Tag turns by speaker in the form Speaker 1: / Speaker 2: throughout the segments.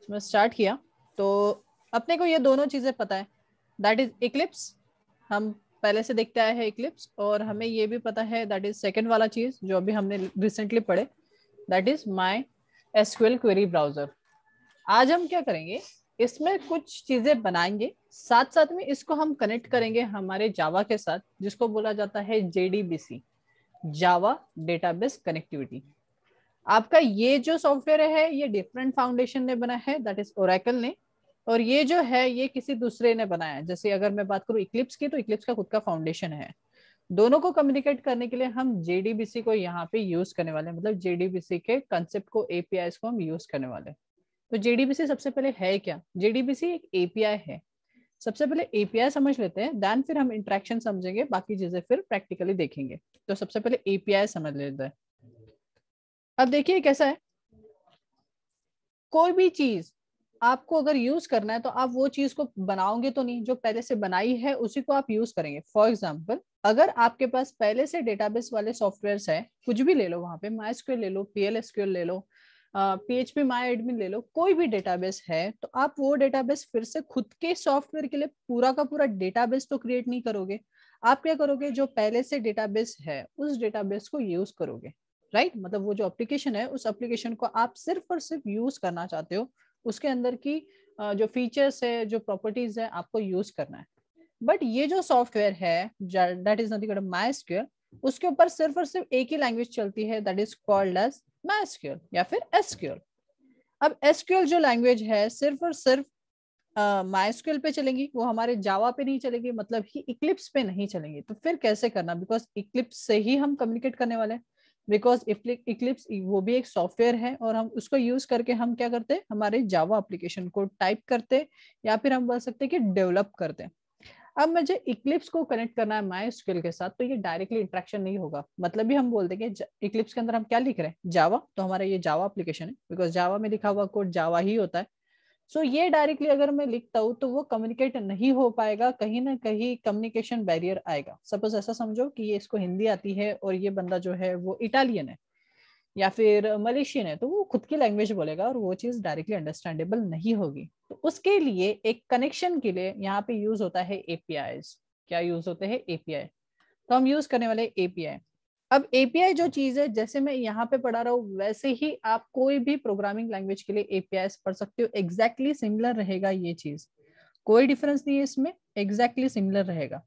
Speaker 1: मैं स्टार्ट किया तो अपने को ये दोनों चीजें पता है, दैट इज इक्लिप्स, हम पहले से देखते आए हैं इक्लिप्स, और हमें ये भी पता है दैट इज सेकंड वाला चीज जो अभी हमने रिसेंटली पढ़े, that is my SQL query browser. आज हम क्या करेंगे, इसमें कुछ चीजें बनाएंगे, साथ साथ में इसको हम कनेक्ट करेंगे हमारे जावा के साथ, जिसको बोला जाता है जेडीबीसी, जावा डेटाबेस कनेक्टिविटी। आपका ये जो सॉफ्टवेयर है ये डिफरेंट फाउंडेशन ने बना है, दैट इज ओरेकल ने, और ये जो है ये किसी दूसरे ने बनाया है। जैसे अगर मैं बात करूं इक्लिप्स की, तो इक्लिप्स का खुद का फाउंडेशन है। दोनों को कम्युनिकेट करने के लिए हम जेडीबीसी को यहाँ पे यूज करने वाले हैं, मतलब जेडीबीसी के कंसेप्ट को, एपीआई को हम यूज करने वाले हैं। तो जेडीबीसी सबसे पहले है क्या? जेडीबीसी एक एपीआई है। सबसे पहले एपीआई समझ लेते हैं, देन फिर हम इंटरेक्शन समझेंगे, बाकी चीजें फिर प्रैक्टिकली देखेंगे। तो सबसे पहले एपीआई समझ लेते हैं। अब देखिए कैसा है, कोई भी चीज आपको अगर यूज करना है तो आप वो चीज को बनाओगे तो नहीं, जो पहले से बनाई है उसी को आप यूज करेंगे। फॉर एग्जाम्पल, अगर आपके पास पहले से डेटाबेस वाले सॉफ्टवेयर है, कुछ भी ले लो, वहां पे माइस्क्यूएल ले लो, पीएलएसक्यूएल ले लो, पीएचपी माई एडमिन ले लो, कोई भी डेटाबेस है, तो आप वो डेटाबेस फिर से खुद के सॉफ्टवेयर के लिए पूरा का पूरा डेटाबेस तो क्रिएट नहीं करोगे। आप क्या करोगे, जो पहले से डेटाबेस है उस डेटाबेस को यूज करोगे, राइट? मतलब वो जो एप्लीकेशन है उस एप्लीकेशन को आप सिर्फ और सिर्फ यूज करना चाहते हो, उसके अंदर की जो फीचर्स है, जो प्रॉपर्टीज है, आपको यूज करना है। बट ये जो सॉफ्टवेयर है that is nothing but MySQL, उसके ऊपर सिर्फ और सिर्फ एक ही लैंग्वेज चलती है, that is called as MySQL या फिर एसक्यूएल। अब एसक्यूएल जो लैंग्वेज है सिर्फ और सिर्फ माइस्क्यूएल पे चलेंगी, वो हमारे जावा पे नहीं चलेगी, मतलब ही इक्लिप्स पे नहीं चलेंगी। तो फिर कैसे करना, बिकॉज इक्लिप्स से ही हम कम्युनिकेट करने वाले हैं, बिकॉज इक्लिप्स वो भी एक सॉफ्टवेयर है, और हम उसको यूज करके हम क्या करते हैं, हमारे जावा एप्लीकेशन को टाइप करते, या फिर हम बोल सकते हैं कि डेवलप करते हैं। अब मुझे इक्लिप्स को कनेक्ट करना है माई स्क्यूएल के साथ, तो ये डायरेक्टली इंटरेक्शन नहीं होगा। मतलब भी हम बोल देंगे इक्लिप्स के अंदर हम क्या लिख रहे हैं, जावा, तो हमारा ये जावा एप्लीकेशन है, बिकॉज जावा में लिखा हुआ कोड जावा ही होता है। सो ये डायरेक्टली अगर मैं लिखता हूँ तो वो कम्युनिकेट नहीं हो पाएगा, कहीं ना कहीं कम्युनिकेशन बैरियर आएगा। सपोज ऐसा समझो कि ये इसको हिंदी आती है और ये बंदा जो है वो इटालियन है या फिर मलेशियन है, तो वो खुद की लैंग्वेज बोलेगा और वो चीज डायरेक्टली अंडरस्टैंडेबल नहीं होगी। तो उसके लिए एक कनेक्शन के लिए यहाँ पे यूज होता है एपीआई। क्या यूज होते हैं? एपीआई। तो हम यूज करने वाले एपीआई। अब एपीआई जो चीज है, जैसे मैं यहाँ पे पढ़ा रहा हूँ वैसे ही आप कोई भी प्रोग्रामिंग लैंग्वेज के लिए एपीआई पढ़ सकते हो, एग्जैक्टली सिमिलर रहेगा ये चीज, कोई डिफरेंस नहीं है इसमें, एग्जैक्टली सिमिलर रहेगा।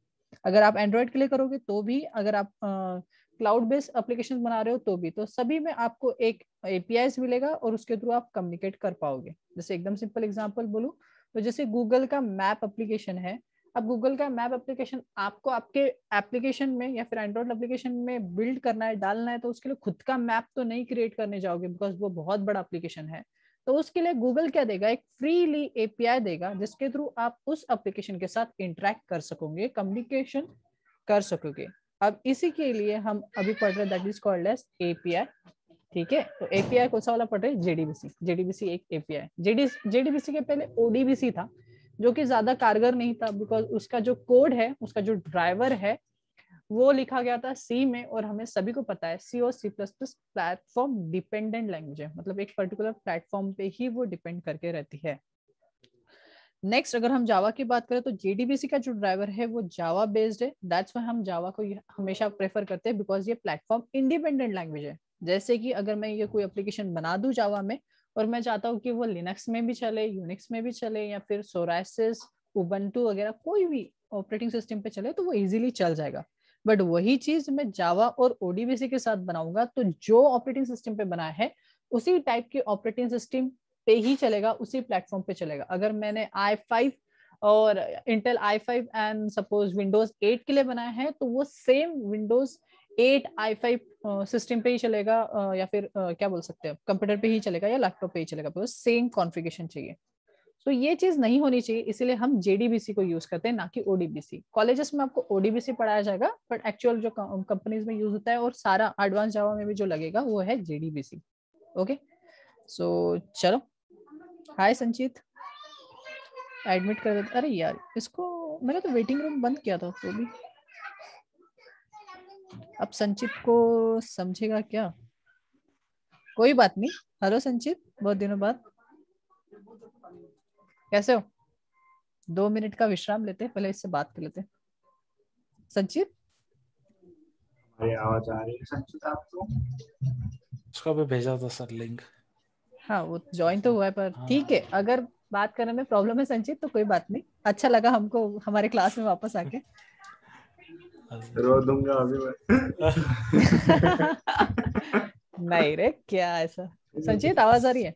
Speaker 1: अगर आप एंड्रॉइड के लिए करोगे तो भी, अगर आप क्लाउड बेस्ड एप्लीकेशन बना रहे हो तो भी, तो सभी में आपको एक एपीआई मिलेगा और उसके थ्रू आप कम्युनिकेट कर पाओगे। जैसे एकदम सिंपल एग्जांपल बोलूं, तो जैसे गूगल का मैप एप्लीकेशन है। अब गूगल का मैप एप्लीकेशन आपको आपके एप्लीकेशन में या फिर एंड्रॉइड एप्लीकेशन में बिल्ड करना है, डालना है, तो उसके लिए खुद का मैप तो नहीं क्रिएट करने जाओगे, बिकॉज वो बहुत बड़ा एप्लीकेशन है। तो उसके लिए गूगल क्या देगा, एक फ्रीली एपीआई देगा, जिसके थ्रू आप उस एप्लीकेशन के साथ इंटरेक्ट कर सकोगे, कम्युनिकेशन कर सकोगे। अब इसी के लिए हम अभी पढ़ रहे हैं, that is called as API. ठीक है, तो एपीआई कौन सा वाला पढ़ रहे हैं? जेडीबीसी। जेडीबीसी एक एपीआई। जेडीबीसी के पहले ओडीबीसी था, जो कि ज्यादा कारगर नहीं था, बिकॉज उसका जो कोड है, उसका जो ड्राइवर है, वो लिखा गया था सी में, और हमें सभी को पता है सी और C plus plus platform dependent language है, मतलब एक पर्टिकुलर प्लेटफॉर्म पे ही वो डिपेंड करके रहती है। नेक्स्ट अगर हम जावा की बात करें, तो जेडीबीसी का जो ड्राइवर है वो जावा बेस्ड है, दैट्स व्हाई हम जावा को हमेशा प्रेफर करते हैं, बिकॉज ये प्लेटफॉर्म इंडिपेंडेंट लैंग्वेज है। जैसे कि अगर मैं ये कोई एप्लीकेशन बना दूं जावा में, और मैं चाहता हूँ कि वो लिनक्स में भी चले, यूनिक्स में भी चले, या फिर सोरासिस, उबंटू वगैरह कोई भी ऑपरेटिंग सिस्टम पे चले, तो वो इजीली चल जाएगा। बट वही चीज मैं जावा और ओडीबीसी के साथ बनाऊंगा, तो जो ऑपरेटिंग सिस्टम पे बना है उसी टाइप के ऑपरेटिंग सिस्टम पे ही चलेगा, उसी प्लेटफॉर्म पे चलेगा। अगर मैंने i5 और Intel i5 and suppose Windows 8 के लिए बनाया है, तो वो सेम विंडोज 8 i5 सिस्टम पे ही चलेगा, या फिर क्या बोल सकते हैं, कंप्यूटर पे ही चलेगा या लैपटॉप पे ही चलेगा, बिकॉज सेम कॉन्फ़िगरेशन चाहिए। तो ये चीज नहीं होनी चाहिए, इसीलिए हम जेडीबीसी को यूज करते हैं, ना कि ओडीबीसी। कॉलेजेस में आपको ओडीबीसी पढ़ाया जाएगा, बट एक्चुअल जो कंपनीज में यूज होता है और सारा एडवांस जावा में भी जो लगेगा वो है जेडीबीसी। ओके, सो चलो, हाय संचित, एडमिट कर देते। अरे यार, इसको मैंने तो वेटिंग रूम बंद किया था तो भी। अब संचित को समझेगा क्या, कोई बात नहीं। हेलो संचित, बहुत दिनों बाद। कैसे हो? 2 मिनट का विश्राम लेते, पहले इससे बात कर लेते। संचित,
Speaker 2: हमारी आवाज आ रही है संचित आपको?
Speaker 3: उसका भी भेजा था सर लिंक।
Speaker 1: हाँ वो ज्वाइन तो हुआ है, पर
Speaker 3: हाँ।
Speaker 1: ठीक है, अगर बात करने में प्रॉब्लम है संचित तो कोई बात नहीं। अच्छा लगा हमको हमारे क्लास में वापस आके।
Speaker 2: रो दूंगा अभी मैं।
Speaker 1: नहीं रे, क्या ऐसा? संचित आवाज आ रही है?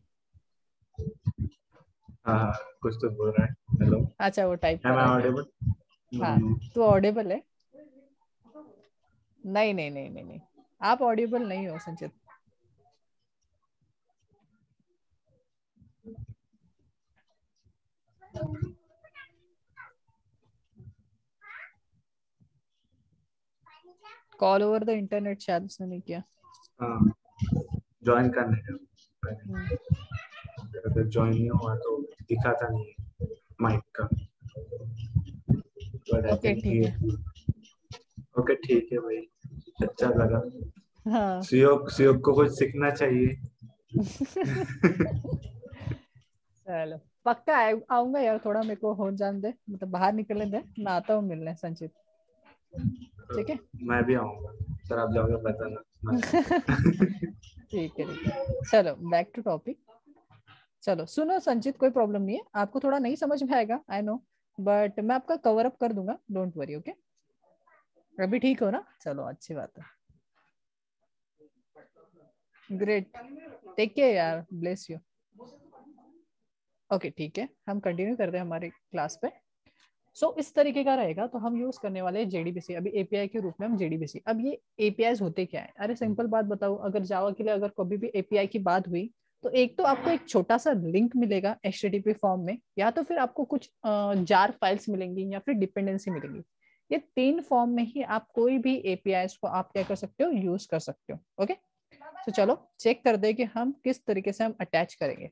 Speaker 2: हाँ कुछ तो बोल रहा है। हेलो,
Speaker 1: अच्छा वो टाइप कर
Speaker 2: एम आई
Speaker 1: रहा है क्या?
Speaker 2: ऑडिबल?
Speaker 1: हाँ तो ऑडिबल है। नहीं नहीं नहीं नहीं नहीं, आप ऑडिबल नहीं हो संचित। कॉल ओवर द इंटरनेट शायद उसने नहीं किया।
Speaker 2: हाँ ज्वाइन करने का, अगर ज्वाइन नहीं हुआ तो दिखाता नहीं माइक का। बट आई
Speaker 1: ओके
Speaker 2: थिंक
Speaker 1: ठीक है।
Speaker 2: ओके ठीक है भाई, अच्छा लगा।
Speaker 1: हाँ।
Speaker 2: सुयोग को कुछ सीखना चाहिए।
Speaker 1: चलो पक्का आऊंगा यार, थोड़ा मेरे को हो जान दे, मतलब बाहर निकलने दे, मैं आता हूँ मिलने संचित। ठीक है।
Speaker 2: मैं भी आऊंगा सर, आप जाओगे बताना।
Speaker 1: ठीक है ठीक है, चलो बैक टू टॉपिक। चलो सुनो संचित, कोई प्रॉब्लम नहीं है, आपको थोड़ा नहीं समझ में आएगा आई नो, बट मैं आपका कवर अप कर दूंगा, डोंट वरी। ओके, अभी ठीक हो ना? चलो अच्छी बात है, ग्रेट, टेक केयर यार, ब्लेस यू। ओके ठीक है, हम कंटिन्यू करते हैं हमारे क्लास पे। इस तरीके का रहेगा, तो हम यूज करने वाले हैं जेडीबीसी, अभी एपीआई के रूप में हम जेडीबीसी। अब ये एपीआई होते क्या है? अरे सिंपल बात बताऊं, अगर जावा के लिए अगर कभी भी एपीआई की बात हुई, तो एक तो आपको एक छोटा सा लिंक मिलेगा एचटीटीपी फॉर्म में, या तो फिर आपको कुछ जार फाइल्स मिलेंगी, या फिर डिपेंडेंसी मिलेंगी। ये 3 फॉर्म में ही आप कोई भी एपीआई को आप क्या कर सकते हो, यूज कर सकते हो। ओके, तो चलो चेक कर दे कि हम किस तरीके से हम अटैच करेंगे।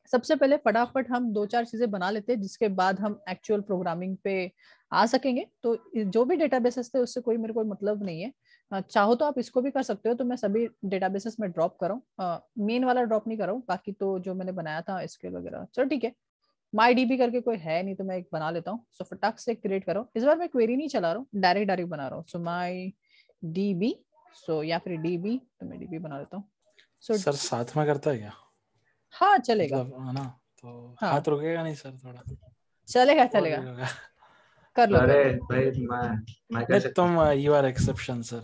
Speaker 1: सबसे पहले फटाफट हम 2-4 चीजें बना लेते हैं, जिसके बाद हम एक्चुअल प्रोग्रामिंग पे आ सकेंगे। तो जो भी डेटाबेसेस थे उससे कोई मेरे को मतलब नहीं है, चाहो तो आप इसको भी कर सकते हो। तो मैं सभी डेटाबेसेस में ड्रॉप कर रहा हूँ, मेन वाला ड्रॉप नहीं कर रहा हूँ, बाकी तो जो मैंने बनाया था एसक्यूएल वगैरह। चलो ठीक है, माई डीबी करके कोई है नहीं तो मैं एक बना लेता हूँ। सो फटाक से क्रिएट करो, इस बार मैं क्वेरी नहीं चला रहा हूँ, डायरेक्ट डायरेक्ट बना रहा हूँ। सो माई डीबी, सो या फिर डीबी, तो मैं डीबी बना लेता हूँ। सो
Speaker 3: सर साथ में करता है क्या?
Speaker 1: हाँ चलेगा।
Speaker 3: मतलब है ना, तो
Speaker 1: हाँ
Speaker 3: हाथ रुकेगा नहीं सर थोड़ा?
Speaker 1: चलेगा
Speaker 3: वो भी
Speaker 1: चलेगा,
Speaker 3: होगा।
Speaker 1: कर लो कर
Speaker 2: अरे
Speaker 1: लो।
Speaker 2: भाई मैं
Speaker 3: नहीं
Speaker 2: कैसे
Speaker 3: तुम, you are exception sir.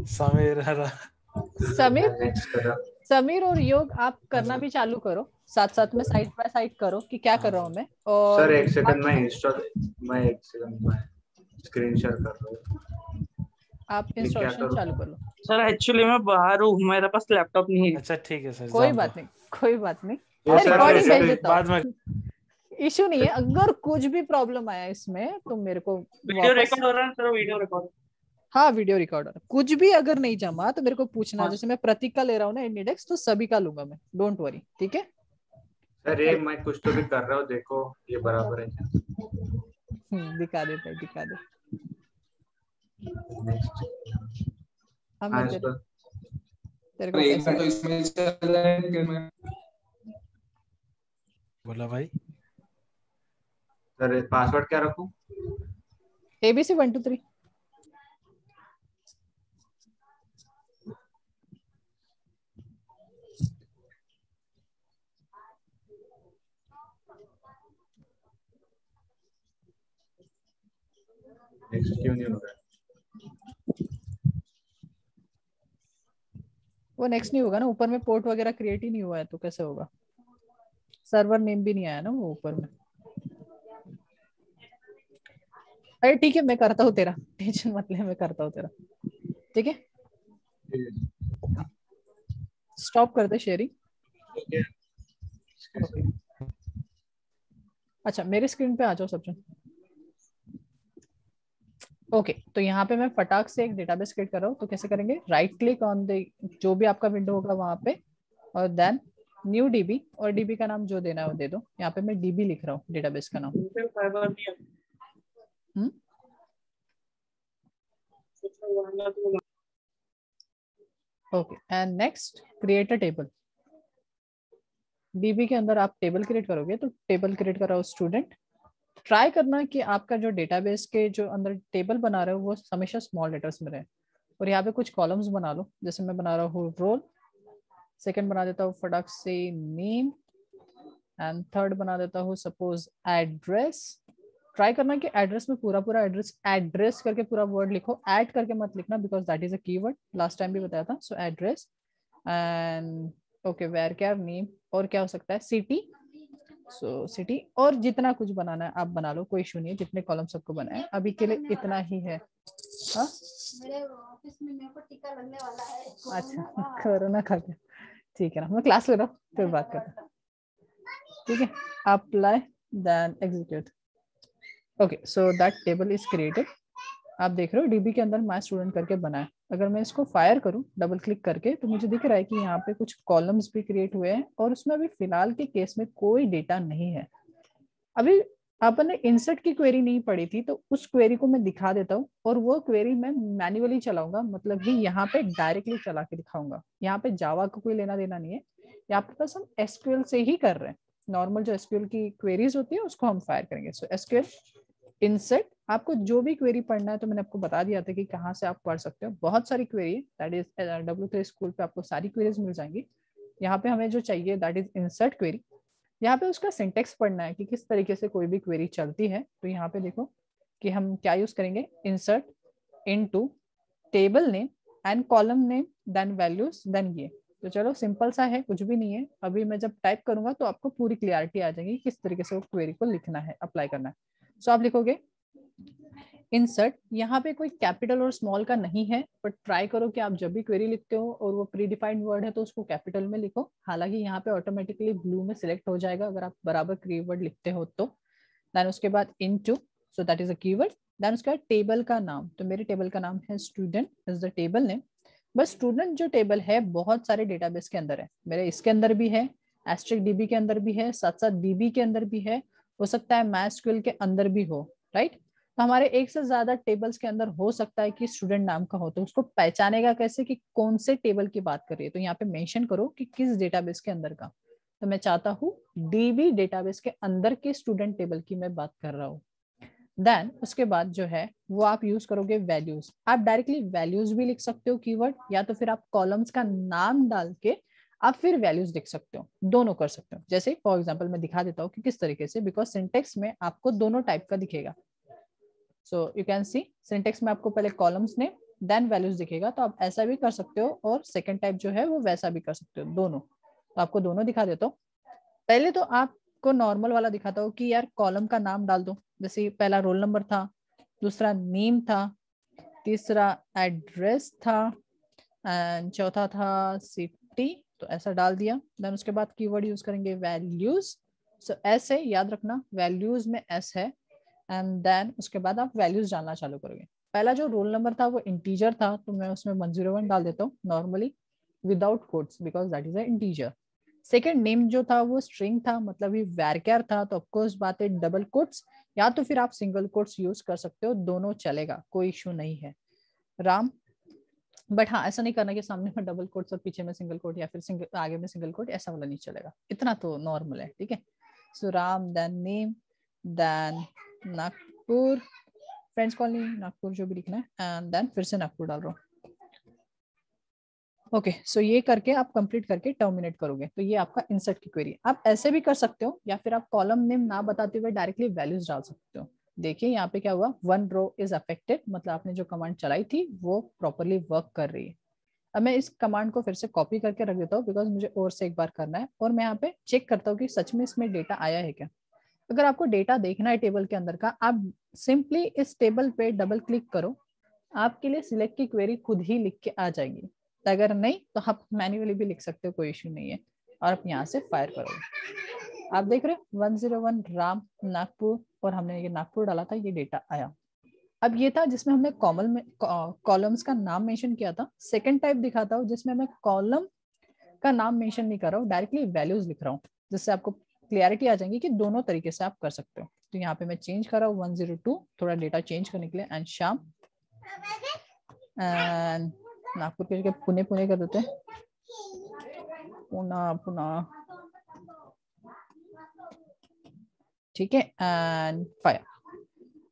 Speaker 3: Sameer
Speaker 1: Sameer,
Speaker 2: मैं नेक्स्ट करा।
Speaker 1: समीर और योग आप
Speaker 3: हाँ
Speaker 1: करना
Speaker 3: सर।
Speaker 1: भी चालू करो, साथ साथ में साइड बाय साइड करो कि क्या
Speaker 3: हाँ
Speaker 1: कर रहा हूँ
Speaker 3: सर।
Speaker 1: मैं।
Speaker 2: सर
Speaker 1: और
Speaker 2: एक सेकंड
Speaker 1: बाकी
Speaker 2: मैं इंस्टॉल, मैं एक सेकंड मैं स्क्रीन शेयर कर रहा हूँ।
Speaker 1: आप
Speaker 2: ये क्या
Speaker 1: इंस्ट्रक्शन
Speaker 2: करूँ?
Speaker 1: चालू कर लो।
Speaker 4: सर एक्चुअली मैं बाहर हूँ, मेरे पास लैपटॉप नहीं है।
Speaker 3: अच्छा ठीक है सर,
Speaker 1: कोई
Speaker 3: जान दो।
Speaker 1: बात नहीं, कोई बात नहीं,
Speaker 2: ये
Speaker 1: मैं
Speaker 2: सर
Speaker 1: रिकॉर्डिंग भेज
Speaker 2: ऐसे
Speaker 1: देता
Speaker 3: बाद में।
Speaker 1: हूँ। इशू नहीं है, अगर कुछ भी प्रॉब्लम आया इसमें तो मेरे को
Speaker 4: वीडियो
Speaker 1: वापस।
Speaker 4: रिकॉर्ड हो रहा है सर, वीडियो रिकॉर्ड।
Speaker 1: हाँ वीडियो रिकॉर्डर, कुछ भी अगर नहीं जमा तो मेरे को पूछना।
Speaker 4: हाँ
Speaker 1: जैसे मैं प्रतीक का ले रहा हूँ ना इंडेक्स, तो सभी का लूंगा मैं, डोंट वरी। ठीक है
Speaker 2: सर, ये
Speaker 1: चलो।
Speaker 2: मैं कुछ तो भी कर रहा हूँ, देखो ये बराबर है क्या?
Speaker 1: दिखा देते हैं, दिखा दे।
Speaker 2: नेक्स्ट।
Speaker 1: हाँ
Speaker 2: हाँ
Speaker 1: मैं
Speaker 2: इस
Speaker 1: तेरे
Speaker 2: पर
Speaker 1: तेरे को
Speaker 5: एक
Speaker 1: कैसे
Speaker 5: बार तो इसमें चल रहा है कि मैं
Speaker 3: बोला भाई।
Speaker 2: सर पासवर्ड क्या रखूँ?
Speaker 1: ABC 1 2 3।
Speaker 2: नेक्स्ट क्यों नहीं हो रहा है?
Speaker 1: वो नेक्स्ट नहीं होगा ना, ऊपर में पोर्ट वगैरह क्रिएट ही नहीं हुआ है तो कैसे होगा? सर्वर नेम भी नहीं आया ना वो ऊपर में। अरे ठीक है, मैं करता हूँ तेरा, टेंशन मत ले, मैं करता हूँ तेरा। ठीक है, स्टॉप कर दे शेयरिंग। ओके, अच्छा मेरे स्क्रीन पे आ जाओ सब जन। ओके, तो यहाँ पे मैं फटाक से एक डेटाबेस क्रिएट कर रहा हूँ। तो कैसे करेंगे? राइट क्लिक ऑन द जो भी आपका विंडो होगा वहां पे, और देन न्यू डीबी, और डीबी का नाम जो देना है वो दे दो। यहाँ पे मैं डीबी लिख रहा हूँ, डेटाबेस का नाम।
Speaker 4: इंटेल फाइबर नहीं है।
Speaker 1: Okay, and next create a table. DB के अंदर आप टेबल क्रिएट करोगे तो टेबल क्रिएट कराओ स्टूडेंट। ट्राई करना कि आपका जो डेटाबेस के जो अंदर टेबल बना रहे हो वो हमेशा स्मॉल लेटर्स में रहे। और यहाँ पे कुछ कॉलम्स बना लो, जैसे मैं बना रहा हूँ रोल, सेकंड बना देता हूँ फटाक से नेम, एंड थर्ड बना देता हूँ सपोज एड्रेस। ट्राई करना कि एड्रेस में पूरा पूरा एड्रेस करके पूरा वर्ड लिखो, ऐड करके मत लिखना because that is a keyword, last time भी बताया था। सो एड्रेस एंड ओके वेयर क्या नेम, और क्या हो सकता है सिटी, सो सिटी, और जितना कुछ बनाना है आप बना लो, कोई इशू नहीं है, जितने कॉलम सबको बनाए अभी के लिए इतना ही है। हाँ
Speaker 6: मेरे ऑफिस में मेरे को टीका लगने वाला है।
Speaker 1: अच्छा कोरोना खा के, ठीक है ना, मैं क्लास ले रहा हूँ फिर बात करते हैं, ठीक है। Apply then execute. Okay so that table is created. आप देख रहे हो डीबी के अंदर माय स्टूडेंट करके बना है। अगर मैं इसको फायर करूं डबल क्लिक करके तो मुझे दिख रहा है कि यहाँ पे कुछ कॉलम्स भी क्रिएट हुए हैं और उसमें अभी फिलहाल के केस में कोई डेटा नहीं है। अभी अपन ने इंसर्ट की क्वेरी नहीं पढ़ी थी तो उस क्वेरी को मैं दिखा देता हूँ और वो क्वेरी मैं मैन्युअली चलाऊंगा, मतलब ही यहाँ पे डायरेक्टली चला के दिखाऊंगा। यहाँ पे जावा का कोई लेना देना नहीं है, यहाँ पे बस हम एसक्यूएल से ही कर रहे हैं। नॉर्मल जो एसक्यूएल की क्वेरीज होती है उसको हम फायर करेंगे। सो एसक्यूएल इंसर्ट, आपको जो भी क्वेरी पढ़ना है तो मैंने आपको बता दिया था कि कहाँ से आप पढ़ सकते हो, बहुत सारी क्वेरी है, दैट इज W3 स्कूल पे आपको सारी क्वेरीज मिल जाएंगी। यहाँ पे हमें जो चाहिए दैट इज इंसर्ट क्वेरी। यहाँ पे उसका सिंटेक्स पढ़ना है कि किस तरीके से कोई भी क्वेरी चलती है। तो यहाँ पे देखो कि हम क्या यूज करेंगे, insert into table name and column name then values then ये। तो चलो सिंपल सा है, कुछ भी नहीं है। अभी मैं जब टाइप करूंगा तो आपको पूरी क्लियरिटी आ जाएगी किस तरीके से वो क्वेरी को लिखना है, अप्लाई करना है। सो आप लिखोगे इंसर्ट, यहाँ पे कोई कैपिटल और स्मॉल का नहीं है, बट ट्राई करो कि आप जब भी क्वेरी लिखते हो और वो प्री डिफाइंड वर्ड है तो उसको कैपिटल में लिखो। हालांकि यहाँ पे ऑटोमेटिकली ब्लू में सिलेक्ट हो जाएगा अगर आप बराबर कीवर्ड लिखते हो तो। देन उसके बाद into, so that is a keyword. Then उसके बाद टेबल का नाम, तो मेरे टेबल का नाम है student is the table name. बस स्टूडेंट जो टेबल है बहुत सारे डेटाबेस के अंदर है, मेरे इसके अंदर भी है, एस्ट्रिक डीबी के अंदर भी है, साथ साथ डीबी के अंदर भी है, हो सकता है MySQL के अंदर भी हो, राइट। तो हमारे एक से ज्यादा टेबल्स के अंदर हो सकता है कि स्टूडेंट नाम का हो, तो उसको पहचानेगा कैसे कि कौन से टेबल की बात कर रही है। तो यहाँ पे मेंशन करो कि किस डेटाबेस के अंदर का। तो मैं चाहता हूँ डीबी डेटाबेस के अंदर के स्टूडेंट टेबल की मैं बात कर रहा हूँ। देन उसके बाद जो है वो आप यूज करोगे वैल्यूज। आप डायरेक्टली वैल्यूज भी लिख सकते हो कीवर्ड, या तो फिर आप कॉलम्स का नाम डाल के आप फिर वैल्यूज लिख सकते हो, दोनों कर सकते हो। जैसे फॉर एग्जांपल मैं दिखा देता हूँ कि किस तरीके से, बिकॉज सिंटेक्स में आपको दोनों टाइप का दिखेगा। So you can see syntax में आपको पहले कॉलम्स ने देन वैल्यूज दिखेगा, तो आप ऐसा भी कर सकते हो और सेकंड टाइप जो है वो वैसा भी कर सकते हो, दोनों। तो आपको दोनों दिखा देता हूँ। पहले तो आपको नॉर्मल वाला दिखाता हूँ कि यार कॉलम का नाम डाल दो, जैसे पहला रोल नंबर था, दूसरा नेम था, तीसरा एड्रेस था एंड चौथा था सिटी, तो ऐसा डाल दिया। देन उसके बाद कीवर्ड यूज करेंगे वैल्यूज। सो एस है, याद रखना वैल्यूज में एस है। एंड देन उसके बाद आप वैल्यूज डालना चालू करोगे। पहला जो रोल नंबर था वो इंटीजर था, तो मैं उसमें 101 डाल देता हूँ normally without quotes because that is a integer. Second name जो था वो स्ट्रिंग था, मतलब ये वैरक्यार था, तो ऑफकोर्स बात है डबल कोट्स, या तो फिर आप सिंगल कोट्स यूज कर सकते हो, दोनों चलेगा, कोई इशू नहीं है। राम, बट हाँ ऐसा नहीं करना कि सामने में डबल कोट्स और पीछे में सिंगल कोट या फिर सिंगल आगे में सिंगल कोट, ऐसा वाला नहीं चलेगा, इतना तो नॉर्मल है, ठीक है। So Ram then name then Nagpur, friends colony Nagpur जो भी लिखना है, एंड देन फिर से नागपुर डाल रहा हूँ। ओके सो ये करके आप कंप्लीट करके टर्मिनेट करोगे, तो ये आपका इंसर्ट की क्वेरी। आप ऐसे भी कर सकते हो या फिर आप कॉलम नेम ना बताते हुए डायरेक्टली वैल्यूज डाल सकते हो। देखिए यहाँ पे क्या हुआ, 1 रो इज अफेक्टेड, मतलब आपने जो कमांड चलाई थी वो प्रॉपरली वर्क कर रही है। अब मैं इस कमांड को फिर से कॉपी करके रख देता हूँ बिकॉज मुझे और से एक बार करना है, और मैं यहाँ पे चेक करता हूँ कि सच में इसमें डेटा आया है क्या। अगर आपको डेटा देखना है टेबल के अंदर का, आप सिंपली इस टेबल पे डबल क्लिक करो, आपके लिए सिलेक्ट की क्वेरी खुद ही लिख के आ जाएगी। अगर नहीं तो आप मैन्युअली भी लिख सकते हो, कोई इशू नहीं है, और आप यहाँ से फायर करोगे। आप देख रहे हो 101 राम नागपुर, और हमने ये नागपुर डाला था, ये डेटा आया। अब ये था जिसमें हमने कॉलम्स का नाम मेंशन किया था। सेकंड टाइप दिखाता हूँ जिसमें मैं कॉलम का नाम मेंशन नहीं कर रहा हूँ, डायरेक्टली वैल्यूज लिख रहा हूँ, जिससे आपको क्लियरिटी आ जाएगी कि दोनों तरीके से आप कर सकते हो। तो यहाँ पे मैं चेंज कर रहा हूँ 102, थोड़ा डेटा चेंज करने के लिए, एंड शाम एंड नागपुर के जगह पुणे पुणे कर देते हैं, पुना पुना ठीक है, and fire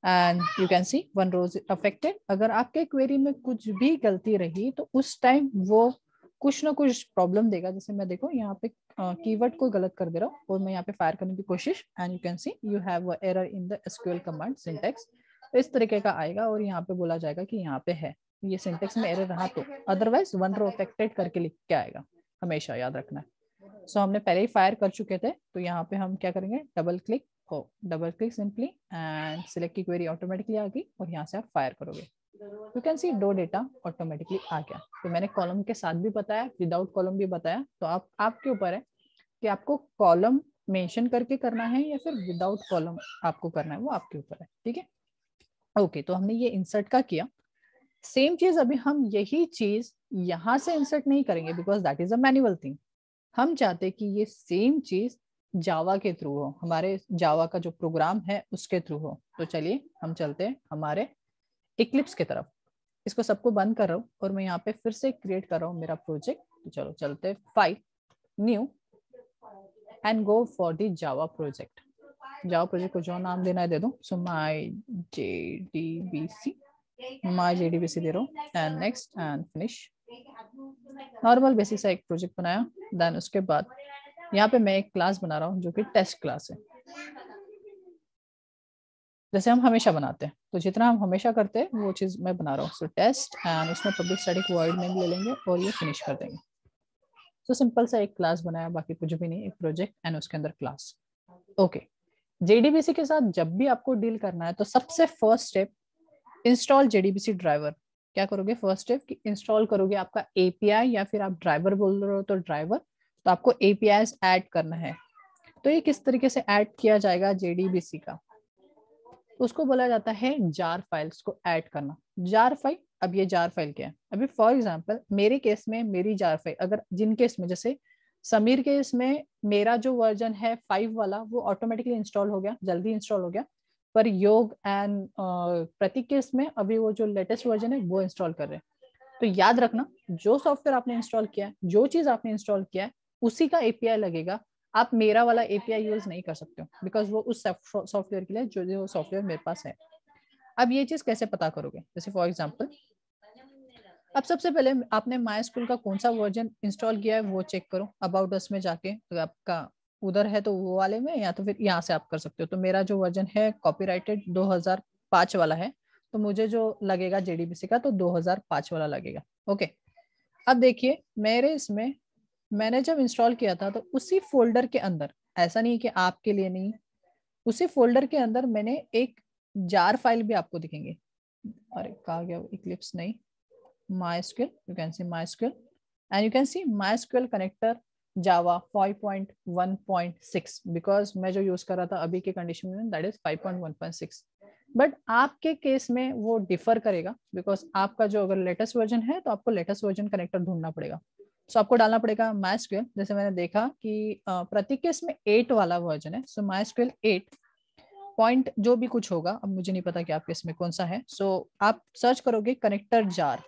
Speaker 1: and you can see 1 row affected. अगर आपके क्वेरी में कुछ भी गलती रही तो उस टाइम वो कुछ ना कुछ प्रॉब्लम देगा। जैसे मैं देखो यहाँ पे कीवर्ड को गलत कर दे रहा हूँ और मैं यहाँ पे फायर करने की कोशिश, and you can C you have error in the SQL command syntax. तो इस तरीके का आएगा और यहाँ पे बोला जाएगा कि यहाँ पे है, ये सिंटैक्स में एरर रहा तो, अदरवाइज 1 रो अफेक्टेड करके लिख के आएगा, हमेशा याद रखना है। सो हमने पहले ही फायर कर चुके थे, तो यहाँ पे हम क्या करेंगे, double click simply and select की क्वेरी ऑटोमेटिकली आ गई और यहाँ से आप फायर करोगे। यू कैन सी दो डेटा ऑटोमेटिकली आ गया। तो मैंने कॉलम के साथ भी बताया, विदाउट कॉलम भी बताया, तो आपके ऊपर है कि आपको कॉलम मेंशन करके करना है या फिर विदाउट कॉलम आपको करना है, वो आपके ऊपर है। ठीक है, ओके। तो हमने ये इंसर्ट का किया। सेम चीज अभी हम यही चीज यहाँ से इंसर्ट नहीं करेंगे because that is a manual thing. हम चाहते कि ये सेम चीज जावा के थ्रू हो, हमारे जावा का जो प्रोग्राम है उसके थ्रू हो। तो चलिए हम चलते हैं हमारे इक्लिप्स की तरफ। इसको सबको बंद कर रहा हूँ और मैं यहाँ पे फिर से क्रिएट कर रहा हूँ मेरा प्रोजेक्ट। तो चलो चलते, file, new and go for the Java project. Java project को जो नाम देना है दे दो। सो माई JDBC दे रहा हूँ and next and finish. Normal basic सा एक प्रोजेक्ट बनाया। देन उसके बाद यहाँ पे मैं एक क्लास बना रहा हूँ जो कि टेस्ट क्लास है, जैसे हम हमेशा बनाते हैं। तो जितना हम हमेशा करते हैं वो चीज मैं बना रहा हूँ। सो टेस्ट एंड उसमें पब्लिक स्टैटिक वॉइड नेम ले लेंगे और ये फिनिश कर देंगे। तो सिंपल सा एक क्लास बनाया, बाकी कुछ भी नहीं, एक प्रोजेक्ट एंड उसके अंदर क्लास। ओके, JDBC के साथ जब भी आपको डील करना है तो सबसे first step, install JDBC driver. क्या करोगे फर्स्ट स्टेप कि इंस्टॉल करोगे आपका API, या फिर आप ड्राइवर बोल रहे हो तो ड्राइवर। तो आपको APIs ऐड करना है। तो ये किस तरीके से ऐड किया जाएगा JDBC का, उसको बोला जाता है जार फाइल्स को ऐड करना। जार फाइल, अब ये जार फाइल क्या है, अभी फॉर एग्जांपल मेरे केस में मेरी जार फाइल, अगर जिन केस में जैसे समीर के इसमें मेरा जो वर्जन है 5 वाला वो ऑटोमेटिकली इंस्टॉल हो गया, जल्दी इंस्टॉल हो गया। पर योग एंड प्रतीक के इसमें अभी वो जो लेटेस्ट वर्जन है वो इंस्टॉल कर रहे हैं। तो याद रखना, जो सॉफ्टवेयर आपने इंस्टॉल किया है, जो चीज आपने इंस्टॉल किया है, उसी का API लगेगा। आप मेरा वाला API यूज नहीं कर सकते हो बिकॉज वो उस सॉफ्टवेयर के लिए जो सॉफ्टवेयर मेरे पास है। अब ये चीज कैसे पता करोगे, जैसे फॉर एग्जांपल अब सबसे पहले आपने MySQL का कौन सा वर्जन इंस्टॉल किया है वो चेक करो। अबाउट अस में जाके, तो आपका उधर है तो वो वाले में, या तो फिर यहाँ से आप कर सकते हो। तो मेरा जो वर्जन है कॉपीराइटेड 2005 वाला है, तो मुझे जो लगेगा JDBC का तो 2005 वाला लगेगा। ओके, अब देखिए मेरे इसमें मैंने जब इंस्टॉल किया था तो उसी फोल्डर के अंदर, ऐसा नहीं कि आपके लिए नहीं, उसी फोल्डर के अंदर मैंने एक जार फाइल भी आपको दिखेंगे। अरे कहाँ गया, इक्लिप्स नहीं, MySQL, you can see MySQL and you can see MySQL connector Java 5.1.6 because मैं जो यूज कर रहा था अभी के कंडीशन में that is 5.1.6। बट आपके केस में वो डिफर करेगा बिकॉज आपका जो अगर लेटेस्ट वर्जन है तो आपको लेटेस्ट वर्जन कनेक्टर ढूंढना पड़ेगा। सो आपको डालना पड़ेगा MySQL। जैसे मैंने देखा कि प्रतीक केस में 8 वाला वर्जन है, सो MySQL 8 पॉइंट जो भी कुछ होगा, अब मुझे नहीं पता कि आपके इसमें कौन सा है। सो आप सर्च करोगे कनेक्टर जार।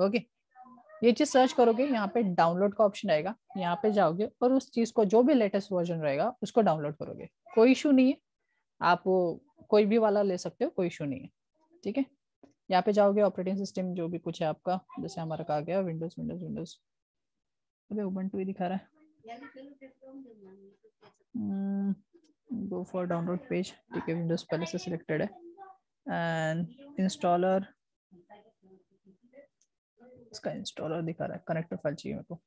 Speaker 1: ओके, ये चीज सर्च करोगे, यहाँ पे डाउनलोड का ऑप्शन आएगा, यहाँ पे जाओगे और उस चीज को जो भी लेटेस्ट वर्जन रहेगा उसको डाउनलोड करोगे। कोई इशू नहीं है, आप वो कोई भी वाला ले सकते हो, कोई इशू नहीं है। ठीक है, यहाँ पे जाओगे ऑपरेटिंग सिस्टम जो भी कुछ है आपका, जैसे हमारा कहा गया विंडोज। अबे उबंटू ही दिखा रहा है। Go for download page. ठीक है, विंडोज पहले से सिलेक्टेड है एंड इंस्टॉलर, इसका इंस्टॉलर दिखा रहा है, कनेक्टर फाइल चाहिए मेरे को।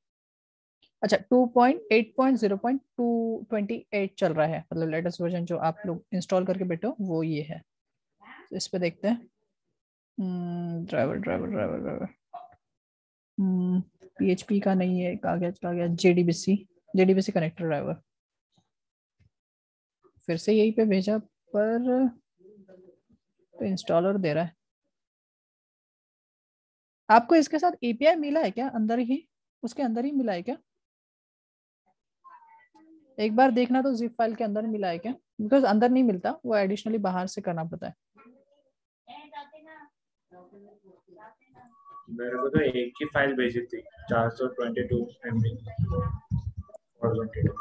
Speaker 1: अच्छा, 2.8.0.228 चल रहा है, मतलब लेटेस्ट वर्जन जो आप लोग इंस्टॉल करके बैठे हो वो ये है। तो इस पे देखते हैं ड्राइवर PHP का नहीं है, कहा गया JDBC कनेक्टर ड्राइवर। फिर से यही पे भेजा पर तो इंस्टॉलर दे रहा है। आपको इसके साथ API मिला है क्या, अंदर ही, उसके अंदर ही मिला है क्या? एक बार देखना तो zip फाइल के अंदर मिला है क्या, बिकॉज अंदर नहीं मिलता, वो एडिशनली बाहर से करना पड़ता है।
Speaker 2: मेरे को तो एक ही फाइल भेजी थी 422 MB और 22।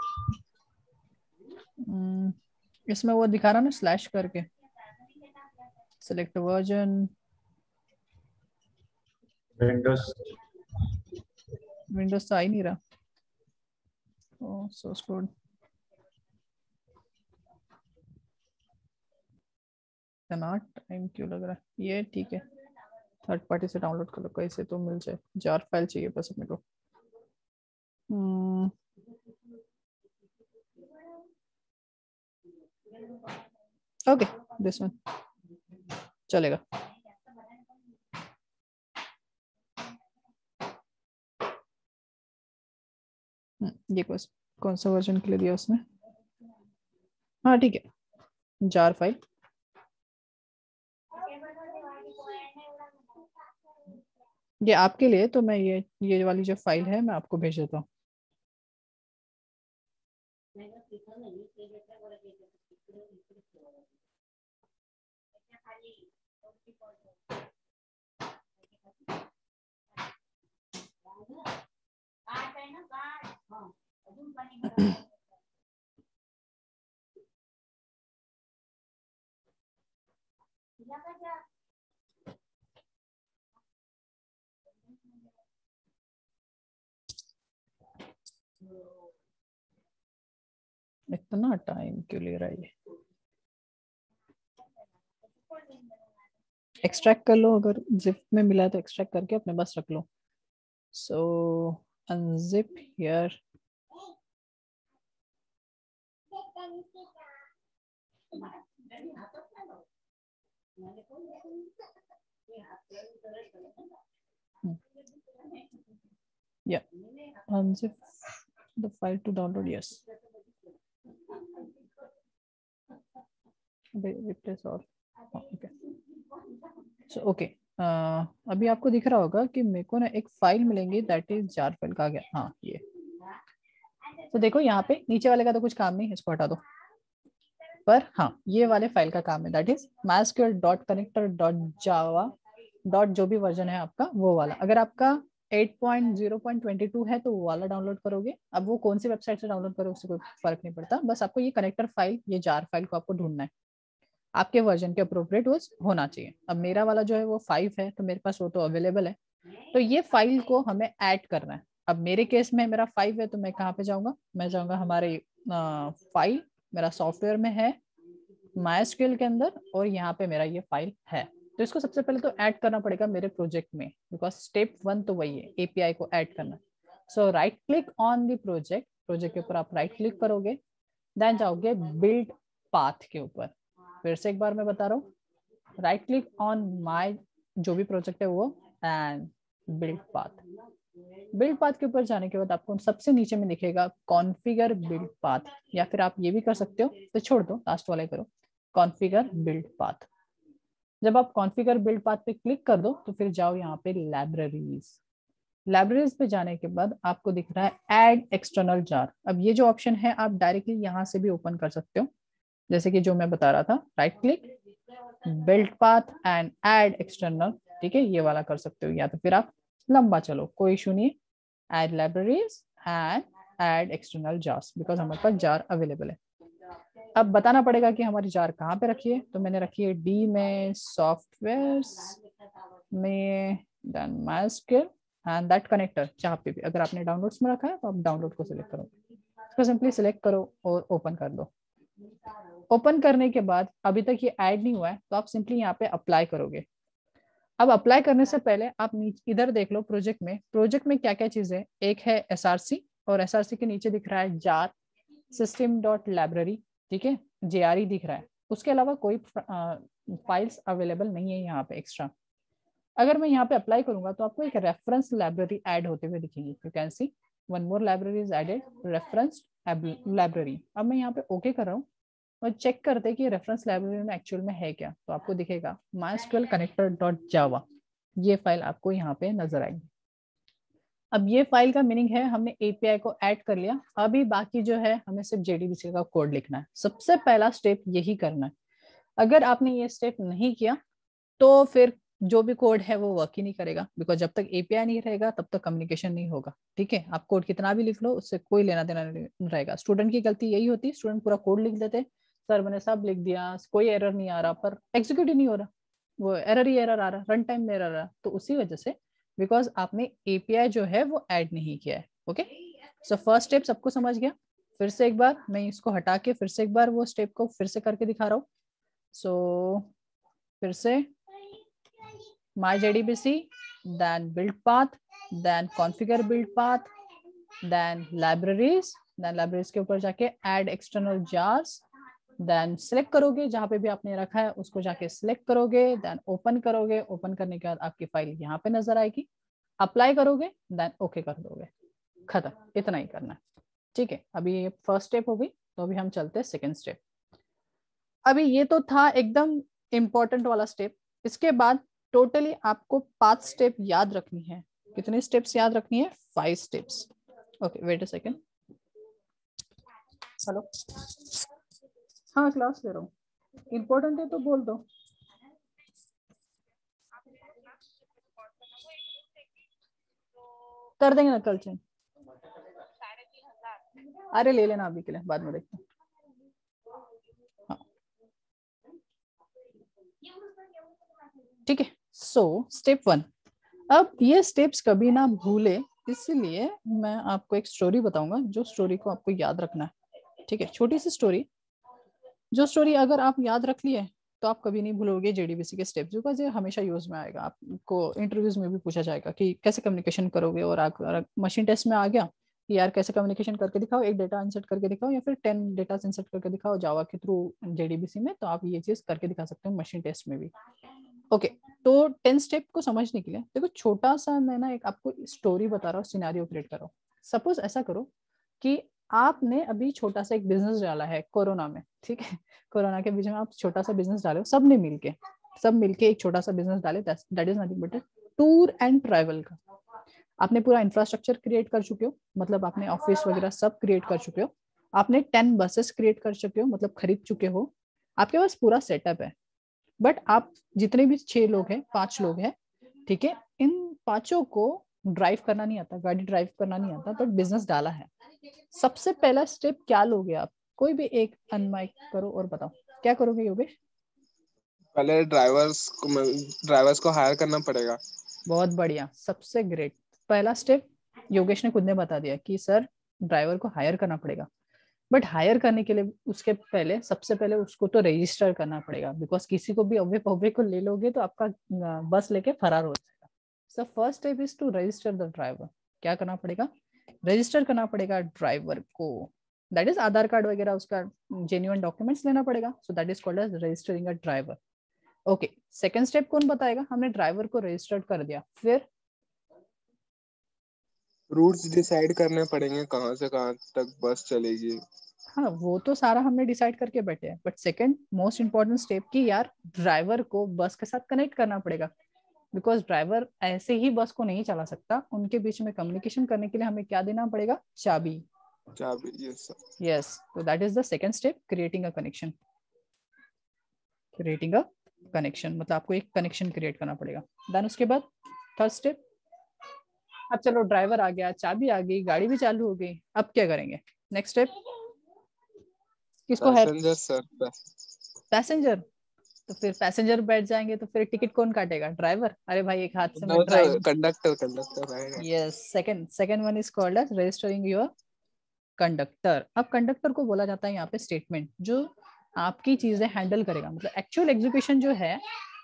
Speaker 1: इसमें वो दिखा रहा ना स्लैश करके, सिलेक्ट वर्जन,
Speaker 2: विंडोज
Speaker 1: विंडोज तो आ ही नहीं रहा। ओ सोर्स कोड इतना टाइम क्यों लग रहा है? ये ठीक है, थर्ड पार्टी से डाउनलोड कर लो, कैसे तो मिल जाए। जार फाइल चाहिए बस अपने को। ओके दिस वन चलेगा। ये कौन सा वर्जन के लिए दिया उसने? हाँ ठीक है, जार फाइल। ये आपके लिए, तो मैं ये वाली जो फाइल है मैं आपको भेज देता हूँ। इतना टाइम क्यों ले रहा है ये? एक्सट्रैक्ट कर लो, अगर जिप में मिला है तो एक्सट्रैक्ट करके अपने पास रख लो। So unzip here, yeah, unzip the file to download. Yes, replace all. Okay, so okay, अभी आपको दिख रहा होगा कि मेरे को ना एक फाइल मिलेंगी, दैट इज जार फाइल का गया। हाँ ये तो देखो यहाँ पे नीचे वाले का तो कुछ काम नहीं, इसको हटा दो। पर हाँ ये वाले फाइल का काम है, दैट इज mysql.connector.java डॉट जो भी वर्जन है आपका वो वाला। अगर आपका 8.0.22 है तो वो वाला डाउनलोड करोगे। अब वो कौन सी वेबसाइट से डाउनलोड करो उससे कोई फर्क नहीं पड़ता, बस आपको ये कनेक्टर फाइल, ये जार फाइल को आपको ढूंढना है, आपके वर्जन के अप्रोप्रिएट वो होना चाहिए। अब मेरा वाला जो है वो 5 है तो मेरे पास वो तो अवेलेबल है, तो ये फाइल को हमें ऐड करना है। अब मेरे केस में मेरा 5 है तो मैं कहाँ पे जाऊंगा? मैं जाऊंगा हमारे फाइल, मेरा सॉफ्टवेयर में है MySQL के अंदर, और यहाँ पे मेरा ये फाइल है। तो इसको सबसे पहले तो ऐड करना पड़ेगा मेरे प्रोजेक्ट में, बिकॉज स्टेप 1 तो वही है, एपीआई को ऐड करना। So right click on the project, project के ऊपर आप राइट क्लिक करोगे, देन जाओगे बिल्ड पाथ के ऊपर। फिर से एक बार मैं बता रहा हूँ, राइट क्लिक ऑन माय जो भी प्रोजेक्ट है वो, and build path. Build path के ऊपर जाने के बाद आपको सबसे नीचे में दिखेगा कॉन्फ़िगर बिल्ड पाथ, या फिर आप ये भी कर सकते हो, तो छोड़ दो लास्ट वाला करो, कॉन्फ़िगर बिल्ड पाथ। जब आप कॉन्फ़िगर बिल्ड पाथ पे क्लिक कर दो तो फिर जाओ यहाँ पे लाइब्रेरीज। लाइब्रेरीज पे जाने के बाद आपको दिख रहा है ऐड एक्सटर्नल जार। अब ये जो ऑप्शन है आप डायरेक्टली यहाँ से भी ओपन कर सकते हो, जैसे कि जो मैं बता रहा था, right click build path and add external, ठीक है, ये वाला कर सकते हो। या तो फिर आप लंबा चलो, कोई इशू नहीं, add libraries and add external jars, because हमारे पास जार अवेलेबल है। अब बताना पड़ेगा कि हमारी जार कहाँ पे रखी है, तो मैंने रखी है डी में, सॉफ्टवेयर में, then MySQL and that connector जहाँ पे भी। अगर आपने डाउनलोड्स में रखा है तो आप डाउनलोड को सिलेक्ट करो, इसको सिंपली सिलेक्ट करो और ओपन कर दो। ओपन करने के बाद अभी तक ये ऐड नहीं हुआ है तो आप सिंपली यहाँ पे अप्लाई करोगे। अब अप्लाई करने से पहले आप इधर देख लो प्रोजेक्ट में क्या क्या चीजें, एक है SRC, और SRC के नीचे दिख रहा है जार सिस्टम डॉट लाइब्रेरी, ठीक है, JRE दिख रहा है। उसके अलावा कोई फाइल्स अवेलेबल नहीं है यहाँ पे एक्स्ट्रा। अगर मैं यहाँ पे अप्लाई करूंगा तो आपको एक रेफरेंस लाइब्रेरी ऐड होते हुए दिखेंगी, you can see one more library is added, reference library. अब मैं यहाँ पे ओके कर रहा हूँ और चेक करते हैं कि रेफरेंस लाइब्रेरी में एक्चुअल में है क्या, तो आपको दिखेगा MySQL connector.java, ये फाइल आपको यहाँ पे नजर आएगी। अब ये फाइल का मीनिंग है हमने एपीआई को ऐड कर लिया, अभी बाकी जो है हमें सिर्फ JDBC का कोड लिखना है। सबसे पहला स्टेप यही करना है। अगर आपने ये स्टेप नहीं किया तो फिर जो भी कोड है वो वर्क ही नहीं करेगा, बिकॉज जब तक एपीआई नहीं रहेगा तब तक कम्युनिकेशन नहीं होगा, ठीक है। आप कोड कितना भी लिख लो उससे कोई लेना देना नहीं रहेगा। स्टूडेंट की गलती यही होती है, स्टूडेंट पूरा कोड लिख देते सर मैंने सब लिख दिया, कोई एरर नहीं आ रहा, पर एग्जीक्यूट ही नहीं हो रहा, वो एरर ही एरर आ रहा, रन टाइम में एरर आ रहा। तो उसी वजह से बिकॉज आपने एपीआई जो है वो ऐड नहीं किया है। ओके, सो फर्स्ट स्टेप सबको समझ गया। फिर से एक बार मैं इसको हटा के फिर से एक बार वो स्टेप को फिर से करके दिखा रहा हूँ। सो फिर से my JDBC, then build path, then configure build path, then libraries के ऊपर जाके add external jars, then select करोगे जहाँ पे भी आपने रखा है उसको जाके select करोगे, then open करोगे, open करने के बाद आपकी फाइल यहाँ पे नजर आएगी, अप्लाई करोगे, then ओके कर दोगे, खत्म। इतना ही करना है, ठीक है। अभी ये फर्स्ट स्टेप हो गई, तो अभी हम चलते हैं सेकेंड स्टेप। अभी ये तो था एकदम इम्पोर्टेंट वाला स्टेप। इसके बाद टोटली आपको 5 स्टेप याद रखनी है। कितने स्टेप्स याद रखनी है? 5 steps. Okay, wait a second. Hello, हाँ क्लास ले रहा हूँ, इम्पोर्टेंट है तो बोल दो। कर देंगे ना कल से। अरे ले लेना अभी के लिए, बाद में देखते हैं। हाँ ठीक है। सो स्टेप 1, अब ये स्टेप्स कभी ना भूले, इसलिए मैं आपको एक स्टोरी बताऊंगा, जो स्टोरी को आपको याद रखना है, ठीक है। छोटी सी स्टोरी, जो स्टोरी अगर आप याद रख लिए तो आप कभी नहीं भूलोगे जेडीबीसी के स्टेप्स, बिकॉज ये हमेशा यूज में आएगा। आपको इंटरव्यूज में भी पूछा जाएगा कि कैसे कम्युनिकेशन करोगे, और अगर मशीन टेस्ट में आ गया कि यार कैसे कम्युनिकेशन करके दिखाओ, एक डेटा इंसर्ट करके दिखाओ या फिर 10 डेटा इंसर्ट करके दिखाओ जावा के थ्रू जेडीबीसी में, तो आप ये चीज करके दिखा सकते हो मशीन टेस्ट में भी। ओके, तो 10 स्टेप को समझने के लिए देखो, छोटा सा मैं ना एक आपको स्टोरी बता रहा हूँ, सिनेरियो क्रिएट कर रहा हूँ। सपोज ऐसा करो कि आपने अभी छोटा सा एक बिजनेस डाला है कोरोना में, ठीक है। कोरोना के बीच में आप छोटा सा बिजनेस डाले हो, सब मिलके एक छोटा सा बिजनेस डाले, that is nothing but tour and travel का। आपने पूरा इंफ्रास्ट्रक्चर क्रिएट कर चुके हो, मतलब आपने ऑफिस वगैरह सब क्रिएट कर चुके हो, आपने 10 बसेस क्रिएट कर चुके हो, मतलब खरीद चुके हो, आपके पास पूरा सेटअप है। बट आप जितने भी 6 लोग हैं, 5 लोग हैं, ठीक है, इन 5 को ड्राइव करना नहीं आता, गाड़ी ड्राइव करना नहीं आता, बट बिजनेस डाला है। सबसे पहला स्टेप क्या लोगे आप? कोई भी एक अनमाइक करो और बताओ क्या करोगे योगेश?
Speaker 5: पहले ड्राइवर्स को हायर करना पड़ेगा।
Speaker 1: बहुत बढ़िया, सबसे ग्रेट। पहला स्टेप योगेश ने खुद ने बता दिया कि सर ड्राइवर को हायर करना पड़ेगा, बट हायर करने के लिए उसके पहले सबसे पहले उसको तो रजिस्टर करना पड़ेगा, बिकॉज किसी को भी अव्वे को ले लोगे तो आपका बस लेके फरार हो जाएगा। So first step is to register the driver. क्या करना पड़ेगा? रजिस्टर करना पड़ेगा ड्राइवर को, दैट इज आधार कार्ड वगैरह उसका जेन्युइन डॉक्यूमेंट्स लेना पड़ेगा। So that is called as registering a driver. Okay, second step कौन बताएगा? हमने ड्राइवर को रजिस्टर्ड कर दिया, फिर
Speaker 5: रूट्स डिसाइड करने पड़ेंगे, कहाँ से कहाँ तक बस चलेगी।
Speaker 1: हाँ वो तो सारा हमने डिसाइड करके बैठे हैं, but second most important step की यार ड्राइवर को बस के साथ कनेक्ट करना पड़ेगा, बिकॉज ड्राइवर ऐसे ही बस को नहीं चला सकता। उनके बीच में कम्युनिकेशन करने के लिए हमें क्या देना पड़ेगा? चाबी।
Speaker 5: Yes sir.
Speaker 1: यस, तो that is the second step, creating a connection. Creating a connection मतलब आपको एक कनेक्शन क्रिएट करना पड़ेगा। देन उसके बाद थर्ड स्टेप, अब चलो ड्राइवर आ गया, चाबी आ गई, गाड़ी भी चालू हो गई, अब क्या करेंगे? नेक्स्ट स्टेप किसको है?
Speaker 5: Passenger sir.
Speaker 1: पैसेंजर। तो फिर पैसेंजर बैठ जाएंगे तो फिर टिकट कौन काटेगा? ड्राइवर। अरे भाई एक हाथ से मैं ड्राइव।
Speaker 5: कंडक्टर आएगा।
Speaker 1: Yes, second one is called as registering your conductor. अब कंडक्टर को बोला जाता है यहाँ पे स्टेटमेंट, जो आपकी चीजें हैंडल करेगा, मतलब एक्चुअल एग्जीक्यूशन जो है